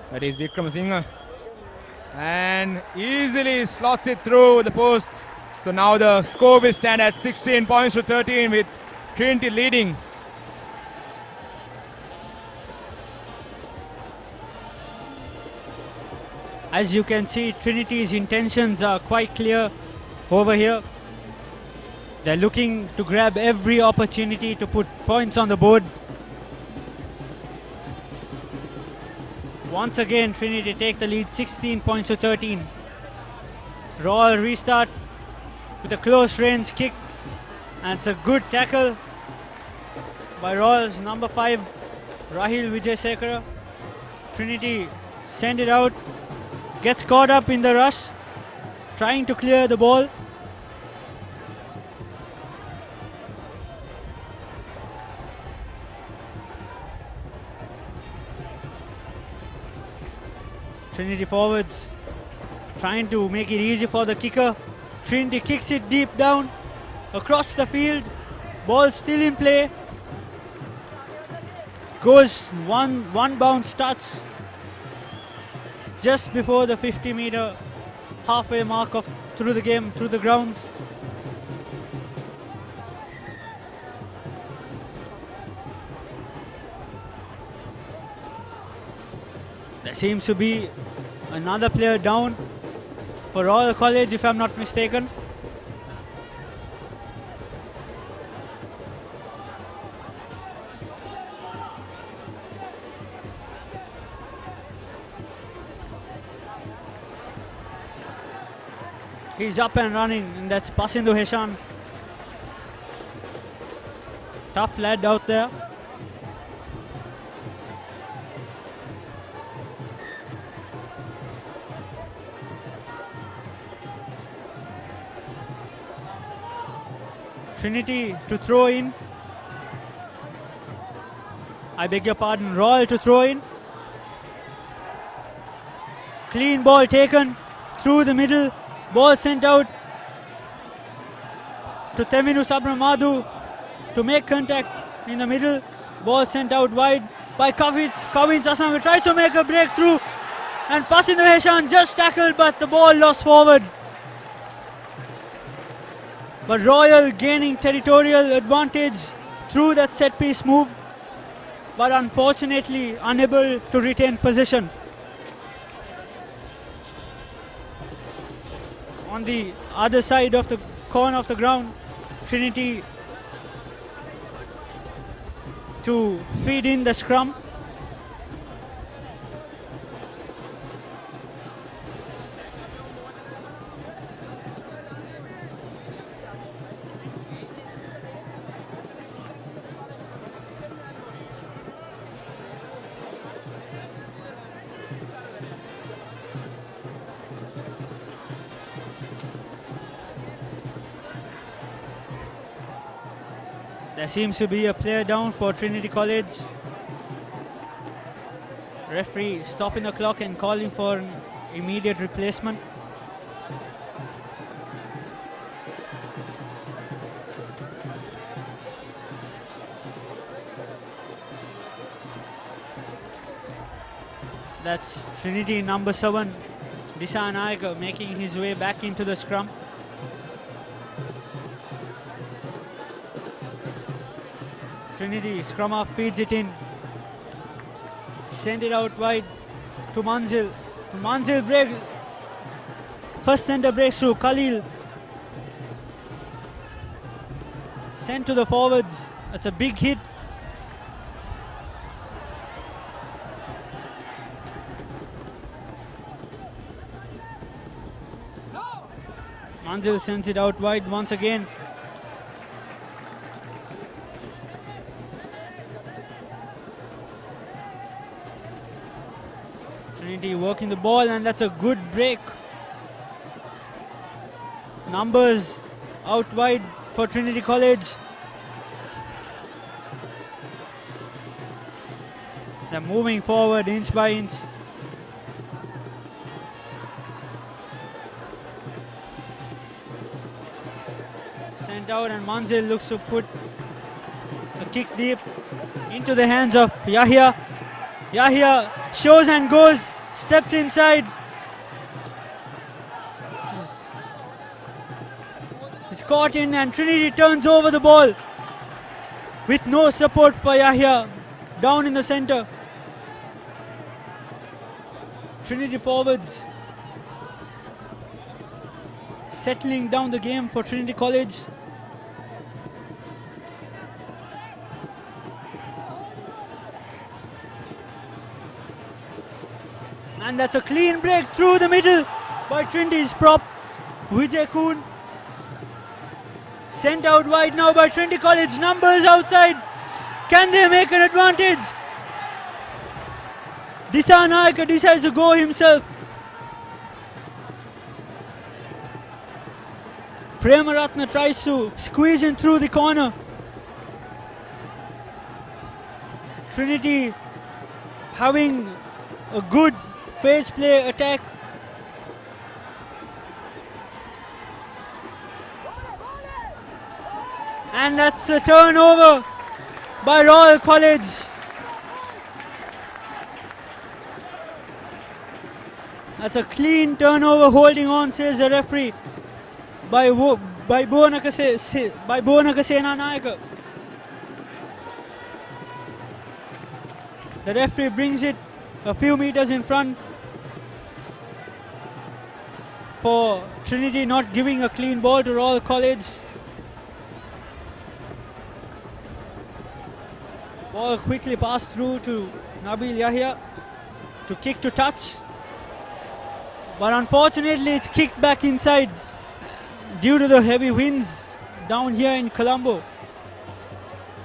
That is Vikram Singh. And easily slots it through the posts. So now the score will stand at 16 points to 13 with Trinity leading. As you can see, Trinity's intentions are quite clear over here. They're looking to grab every opportunity to put points on the board. Once again, Trinity take the lead, 16 points to 13. Royal restart with a close range kick, and it's a good tackle by Royals number 5, Rahil Vijaysekara. Trinity send it out, gets caught up in the rush, trying to clear the ball. Trinity forwards trying to make it easy for the kicker. Trinity kicks it deep down across the field. Ball still in play. Goes one bounce touch just before the 50-meter halfway mark of through the grounds. There seems to be another player down for Royal College, if I'm not mistaken. He's up and running, and that's Pasindu Heshan. Tough lad out there. Trinity to throw in. I beg your pardon, Royal to throw in. Clean ball taken through the middle. Ball sent out to Teminu Sabramadu to make contact in the middle. Ball sent out wide by Kavin Sasanga. Tries to make a breakthrough, and Pasindu Heshan just tackled, but the ball lost forward. But Royal gaining territorial advantage through that set piece move, but unfortunately unable to retain possession. On the other side of the corner of the ground, Trinity to feed in the scrum. There seems to be a player down for Trinity College. Referee stopping the clock and calling for an immediate replacement. That's Trinity number 7, Disha Nayak, making his way back into the scrum. Trinity scrum half feeds it in. Send it out wide to Manzil. Manzil break. First center breakthrough, Khalil. Sent to the forwards. That's a big hit. Manzil sends it out wide once again. Trinity working the ball, and that's a good break. Numbers out wide for Trinity College. They're moving forward inch by inch. Sent out, and Manzil looks to put a kick deep into the hands of Yahya. Yahya shows and goes, steps inside. He's caught in, and Trinity turns over the ball with no support for Yahya down in the center. Trinity forwards settling down the game for Trinity College. And that's a clean break through the middle by Trinity's prop, Vijay Kuhn. Sent out wide now by Trinity College. Numbers outside. Can they make an advantage? Disanaika decides to go himself. Premaratna tries to squeeze in through the corner. Trinity having a good phase play attack. And that's a turnover by Royal College. That's a clean turnover, holding on, says the referee, by Bhuvanaka Senanayaka. The referee brings it a few meters in front for Trinity not giving a clean ball to Royal College. Ball quickly passed through to Nabil Yahya to kick to touch. But unfortunately it's kicked back inside due to the heavy winds down here in Colombo.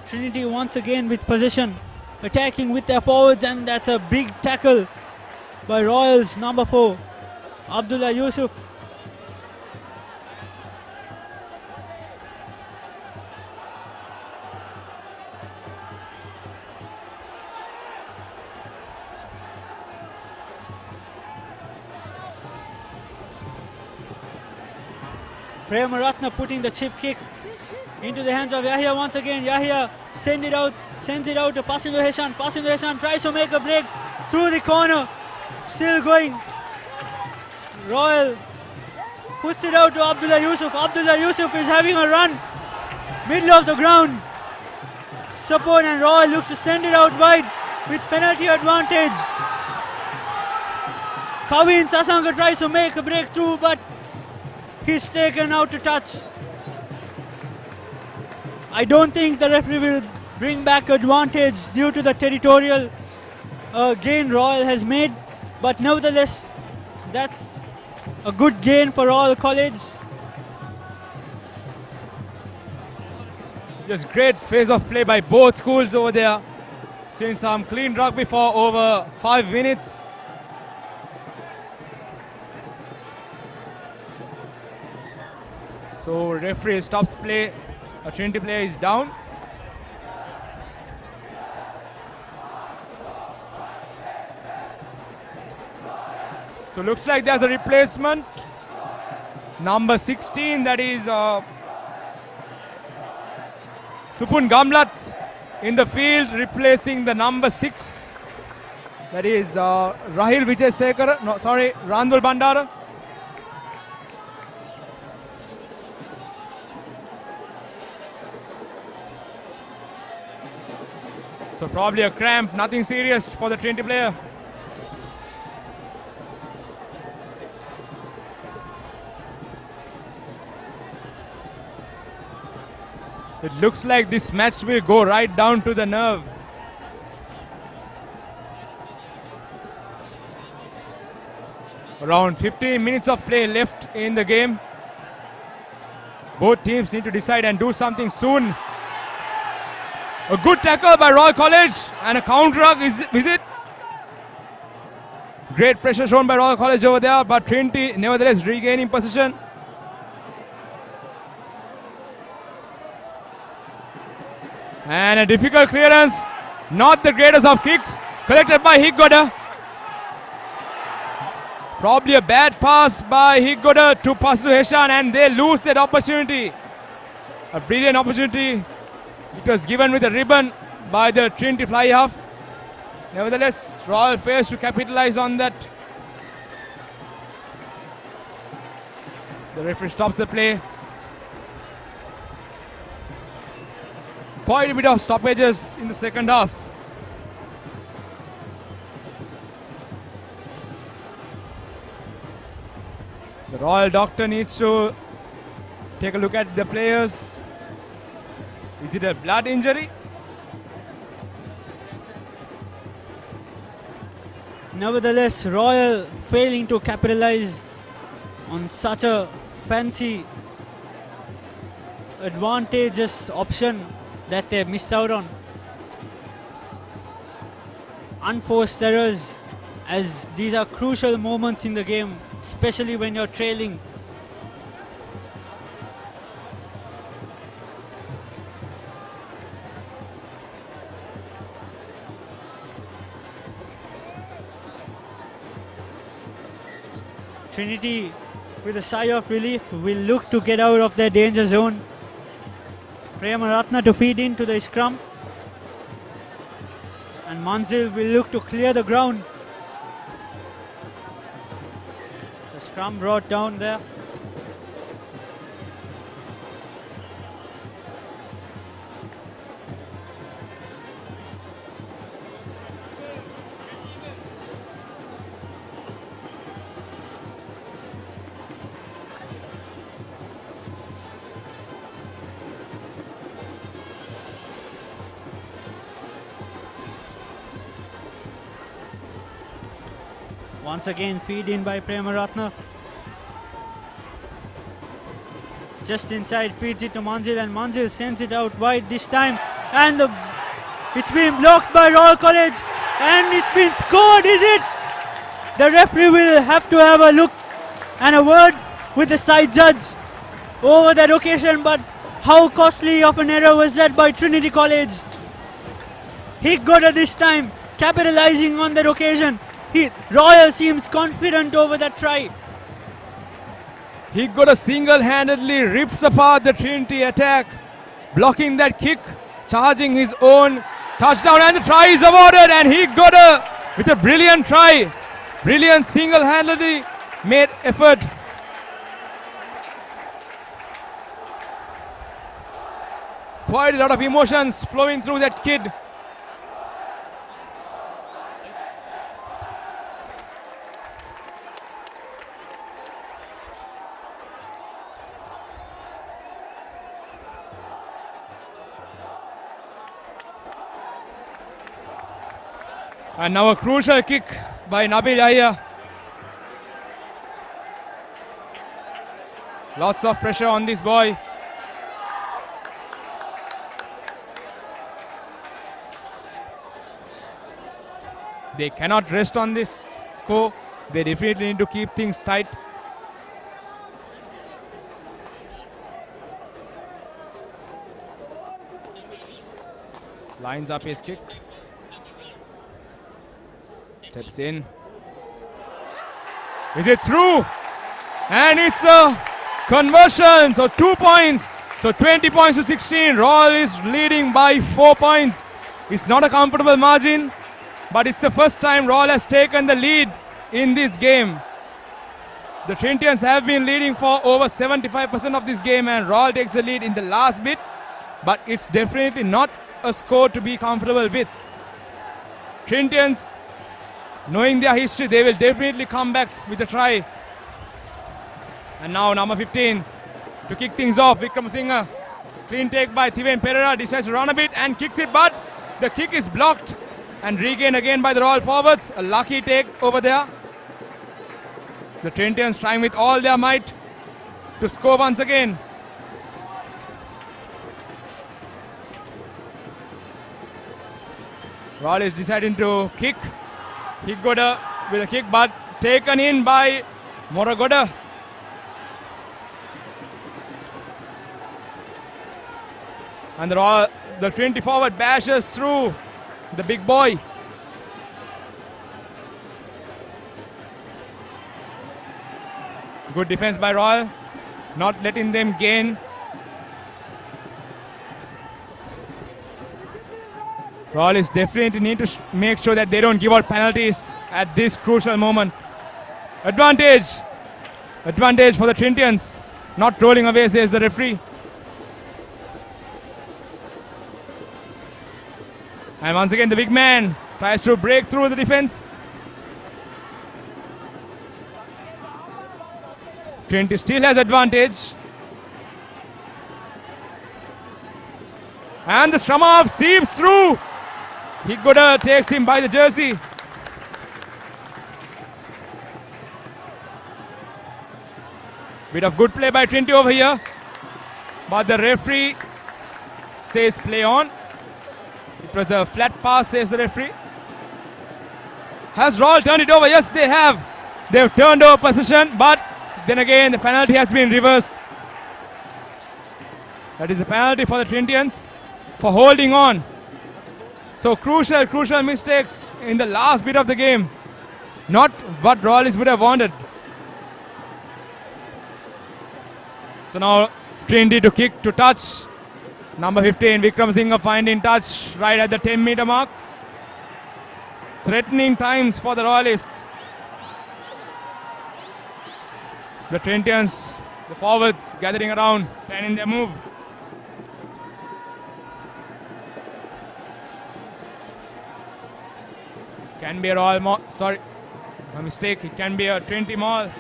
Trinity once again with possession, attacking with their forwards, and that's a big tackle by Royals number 4, Abdullah Yusuf. Premaratna putting the chip kick into the hands of Yahya once again. Yahya sends it out to Pasindo Heshan. Pasindo Heshan tries to make a break through the corner. Still going. Royal puts it out to Abdullah Yusuf. Abdullah Yusuf is having a run. Middle of the ground. Support, and Royal looks to send it out wide with penalty advantage. Kavin Sasanka tries to make a breakthrough, but he's taken out to touch. I don't think the referee will bring back advantage due to the territorial gain Royal has made, but nevertheless that's a good gain for Royal College. Just great phase of play by both schools over there. Seeing some clean rugby for over 5 minutes. So referee stops play. A Trinity player is down. So looks like there's a replacement. Number 16, that is Supun Gamlat in the field, replacing the number 6. That is Rahil Vijay Sekar. No, sorry, Randul Bandara. So probably a cramp, nothing serious for the Trinity player. It looks like this match will go right down to the nerve. Around 15 minutes of play left in the game. Both teams need to decide and do something soon. A good tackle by Royal College and a counter visit. Great pressure shown by Royal College over there, but Trinity nevertheless regaining possession. And a difficult clearance, not the greatest of kicks, collected by Higgoda. Probably a bad pass by Higgoda to Pasu Heshan, and they lose that opportunity. A brilliant opportunity. It was given with a ribbon by the Trinity fly half. Nevertheless, Royal fails to capitalize on that. The referee stops the play. Quite a bit of stoppages in the second half. The Royal doctor needs to take a look at the players. Is it a blood injury? Nevertheless, Royal failing to capitalize on such a fancy, advantageous option that they missed out on. unforced errors, as these are crucial moments in the game, especially when you're trailing. Trinity, with a sigh of relief, will look to get out of their danger zone. Premaratna to feed into the scrum. And Manzil will look to clear the ground. The scrum brought down there. Once again, feed in by Premaratna. Just inside, feeds it to Manzil, and Manzil sends it out wide this time. And it's been blocked by Royal College, and it's been scored, is it? The referee will have to have a look and a word with the side judge over that occasion, but how costly of an error was that by Trinity College? He got it this time, capitalizing on that occasion. Royal seems confident over that try. He got a single-handedly rips apart the Trinity attack, blocking that kick, charging his own touchdown, and the try is awarded, and he got with a brilliant try. Brilliant single-handedly made effort. Quite a lot of emotions flowing through that kid. And now a crucial kick by Nabil Yahya. Lots of pressure on this boy. They cannot rest on this score. They definitely need to keep things tight. Lines up his kick. Steps in. Is it through? And it's a conversion. So 2 points. So 20 points to 16. Royal is leading by 4 points. It's not a comfortable margin, but it's the first time Royal has taken the lead in this game. The Trinitians have been leading for over 75% of this game, and Royal takes the lead in the last bit, but it's definitely not a score to be comfortable with. Trinitians, knowing their history, they will definitely come back with a try. And now number 15 to kick things off, Vikram Singh. Clean take by Thiven Pereira, decides to run a bit and kicks it, but the kick is blocked and regained again by the Royal forwards. A lucky take over there. The Trinitians trying with all their might to score once again. Royal is deciding to kick. Higgoda with a kick, but taken in by Moragoda. And the Trinity forward bashes through the big boy. Good defense by Royal, not letting them gain. Royal is definitely need to make sure that they don't give out penalties at this crucial moment. Advantage for the Trinitians. Not rolling away, says the referee. And once again the big man tries to break through the defense. Trinity still has advantage. And the Shramov seeps through. Higgoda takes him by the jersey. Bit of good play by Trinity over here, but the referee says play on. It was a flat pass, says the referee. Has Royal turned it over? Yes, they have. They've turned over possession, but then again the penalty has been reversed. That is a penalty for the Trinitians for holding on. So crucial mistakes in the last bit of the game. Not what Royalists would have wanted. So now Trinity to kick to touch. Number 15, Vikram Singh finding touch right at the 10-meter mark. Threatening times for the Royalists. The Trinitians, the forwards gathering around, planning their move. Can be a Royal Maul. Sorry, my mistake. It can be a Trinity Maul.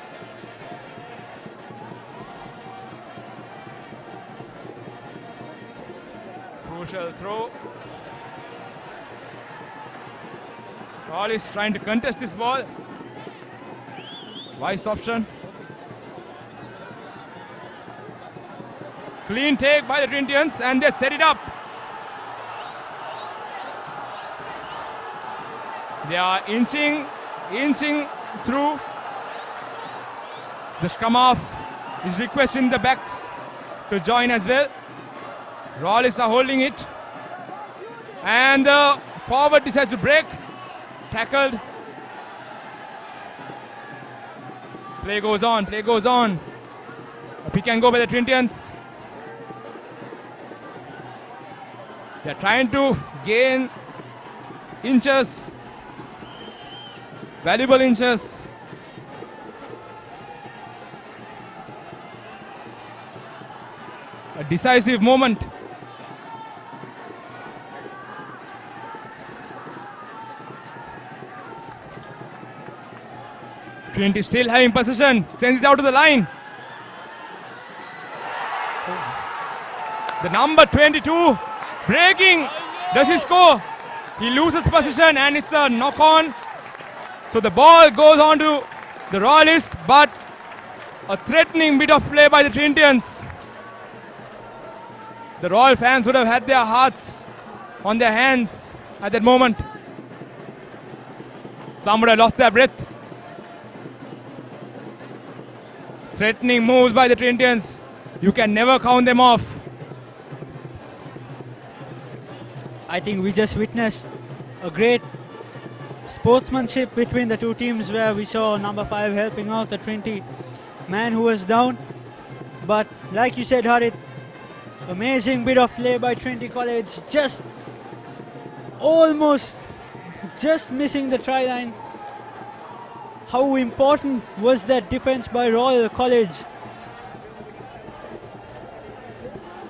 Crucial throw. Royal is trying to contest this ball. Wise option. Clean take by the Trinitians and they set it up. They are inching through. The scrum half is requesting the backs to join as well. Royalists are holding it. And the forward decides to break. Tackled. Play goes on. A pick and go by the Trinitians. They are trying to gain inches. Valuable inches. A decisive moment. Trinity still having possession. Sends it out to the line. The number 22 breaking. Does he score? He loses possession and it's a knock on. So the ball goes on to the Royalists, but a threatening bit of play by the Trinitians. The Royal fans would have had their hearts on their hands at that moment. Some would have lost their breath. Threatening moves by the Trinitians. You can never count them off. I think we just witnessed a great sportsmanship between the two teams where we saw number 5 helping out the Trinity man who was down. But like you said, Harit, amazing bit of play by Trinity College. Just almost just missing the try line. How important was that defense by Royal College?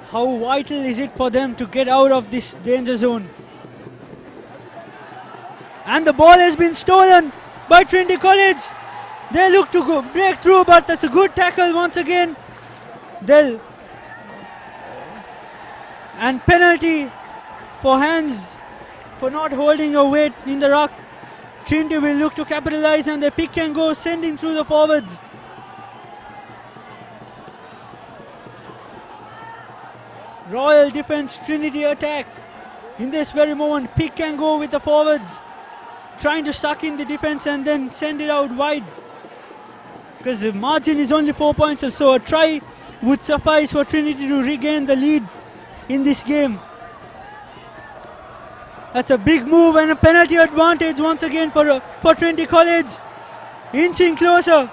How vital is it for them to get out of this danger zone? And the ball has been stolen by Trinity College. They look to go break through, but that's a good tackle once again. And penalty for hands for not holding a weight in the ruck. Trinity will look to capitalize and they pick and go, sending through the forwards. Royal defense, Trinity attack. In this very moment, pick and go with the forwards. Trying to suck in the defense and then send it out wide. Because the margin is only 4 points or so. A try would suffice for Trinity to regain the lead in this game. That's a big move and a penalty advantage once again for Trinity College. Inching closer.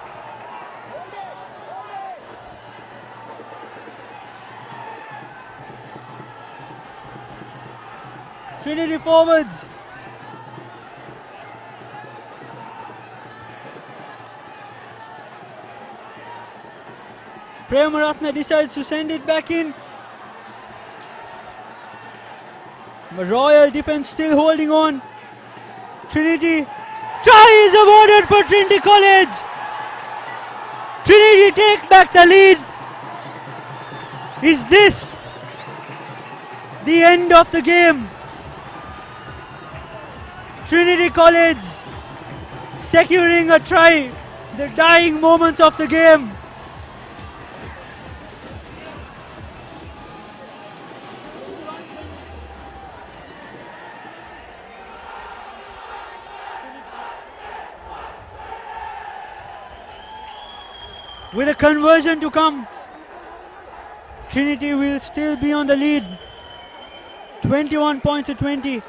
Trinity forwards. Premaratna decides to send it back in. But Royal defense still holding on. Trinity. Try is awarded for Trinity College. Trinity take back the lead. Is this the end of the game? Trinity College securing a try. The dying moments of the game. with a conversion to come, Trinity will still be on the lead. 21 points to 20.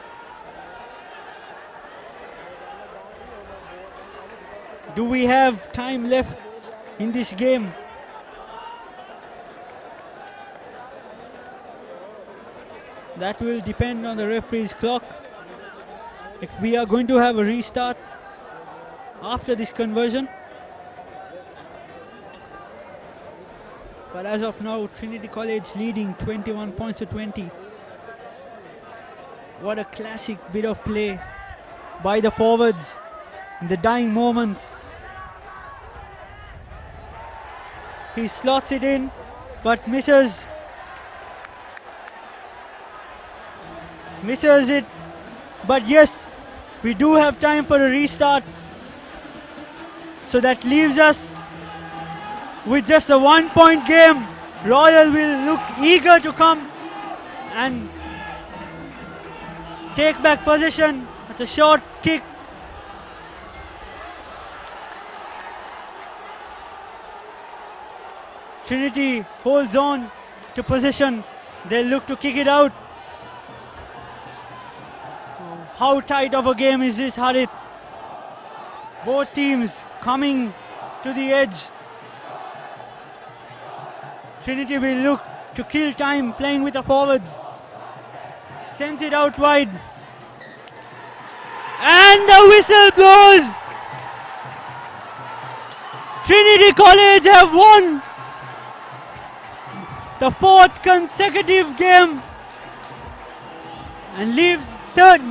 Do we have time left in this game? That will depend on the referee's clock. If we are going to have a restart after this conversion. But as of now, Trinity College leading 21 points to 20. What a classic bit of play by the forwards in the dying moments. He slots it in, but misses. Misses it. But yes, we do have time for a restart. So that leaves us with just a 1-point game. Royal will look eager to come and take back possession. It's a short kick. Trinity holds on to possession. They look to kick it out. How tight of a game is this, Harit? Both teams coming to the edge. Trinity will look to kill time playing with the forwards. Sends it out wide. And the whistle blows. Trinity College have won the 4th consecutive game and leave third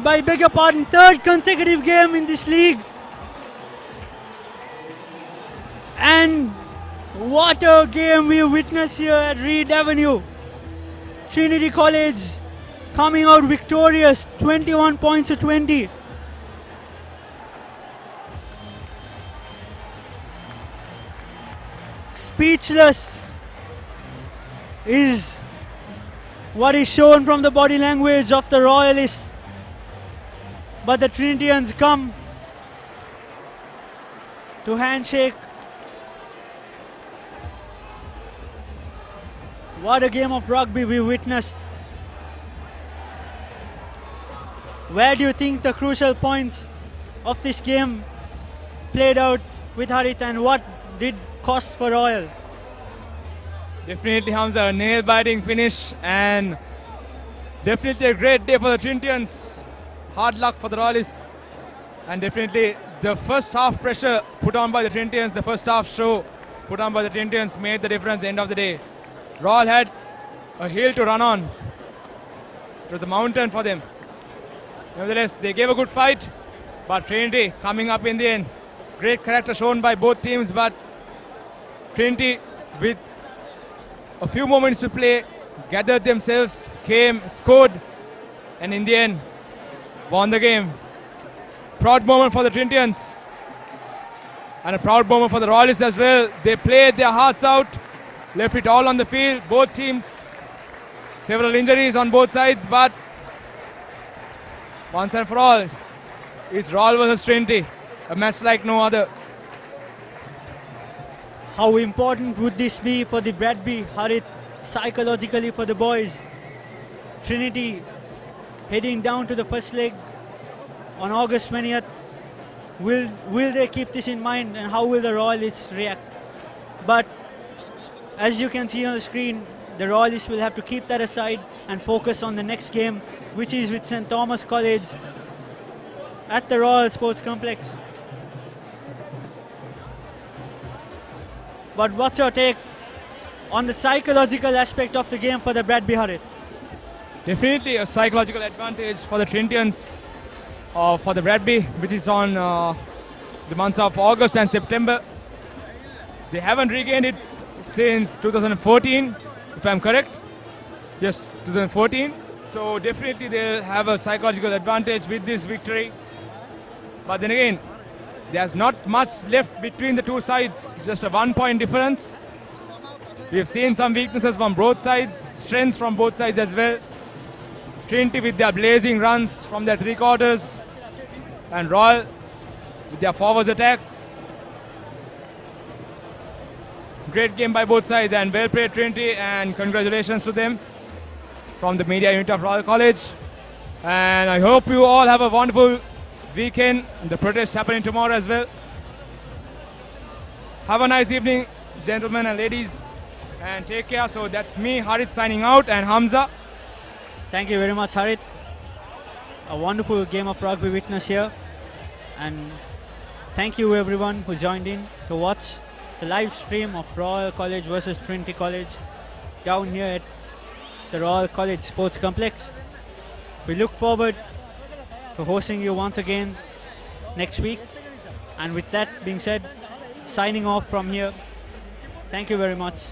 consecutive game in this league. And what a game we witnessed here at Reed Avenue. Trinity College coming out victorious, 21 points to 20. Speechless is what is shown from the body language of the Royalists. But the Trinitians come to handshake. What a game of rugby we witnessed. Where do you think the crucial points of this game played out with Harit, and what did cost for Royal? Definitely, Hamza, a nail-biting finish and definitely a great day for the Trinitians. Hard luck for the Royalists. And definitely the first half pressure put on by the Trinitians, the first half show put on by the Trinitians made the difference at the end of the day. Royal had a hill to run on. It was a mountain for them. Nevertheless, they gave a good fight, but Trinity coming up in the end. Great character shown by both teams, but Trinity, with a few moments to play, gathered themselves, came, scored, and in the end, won the game. Proud moment for the Trinitians, and a proud moment for the Royalists as well. They played their hearts out, left it all on the field. Both teams, several injuries on both sides, but once and for all, it's Royal versus Trinity, a match like no other. How important would this be for the Bradby, Harit, psychologically for the boys? Trinity heading down to the first leg on August 20th. Will they keep this in mind, and how will the Royalists react? But as you can see on the screen, the Royalists will have to keep that aside and focus on the next game, which is with St. Thomas College at the Royal Sports Complex. But what's your take on the psychological aspect of the game for the Bradby, Harit? Definitely a psychological advantage for the Trinitians, for the Bradby, which is on the months of August and September. They haven't regained it since 2014, if I'm correct. Yes, 2014. So definitely they'll have a psychological advantage with this victory. But then again, there's not much left between the two sides. It's just a 1-point difference. We've seen some weaknesses from both sides, strengths from both sides as well. Trinity with their blazing runs from their three quarters, and Royal with their forwards attack. Great game by both sides, and well played Trinity, and congratulations to them from the media unit of Royal College. And I hope you all have a wonderful weekend. The protest happening tomorrow as well. Have a nice evening, gentlemen and ladies, and take care. So that's me, Harit, signing out, and Hamza. Thank you very much, Harit. A wonderful game of rugby witness here. And thank you everyone who joined in to watch the live stream of Royal College versus Trinity College down here at the Royal College Sports Complex. We look forward to hosting you once again next week. And with that being said, signing off from here. Thank you very much.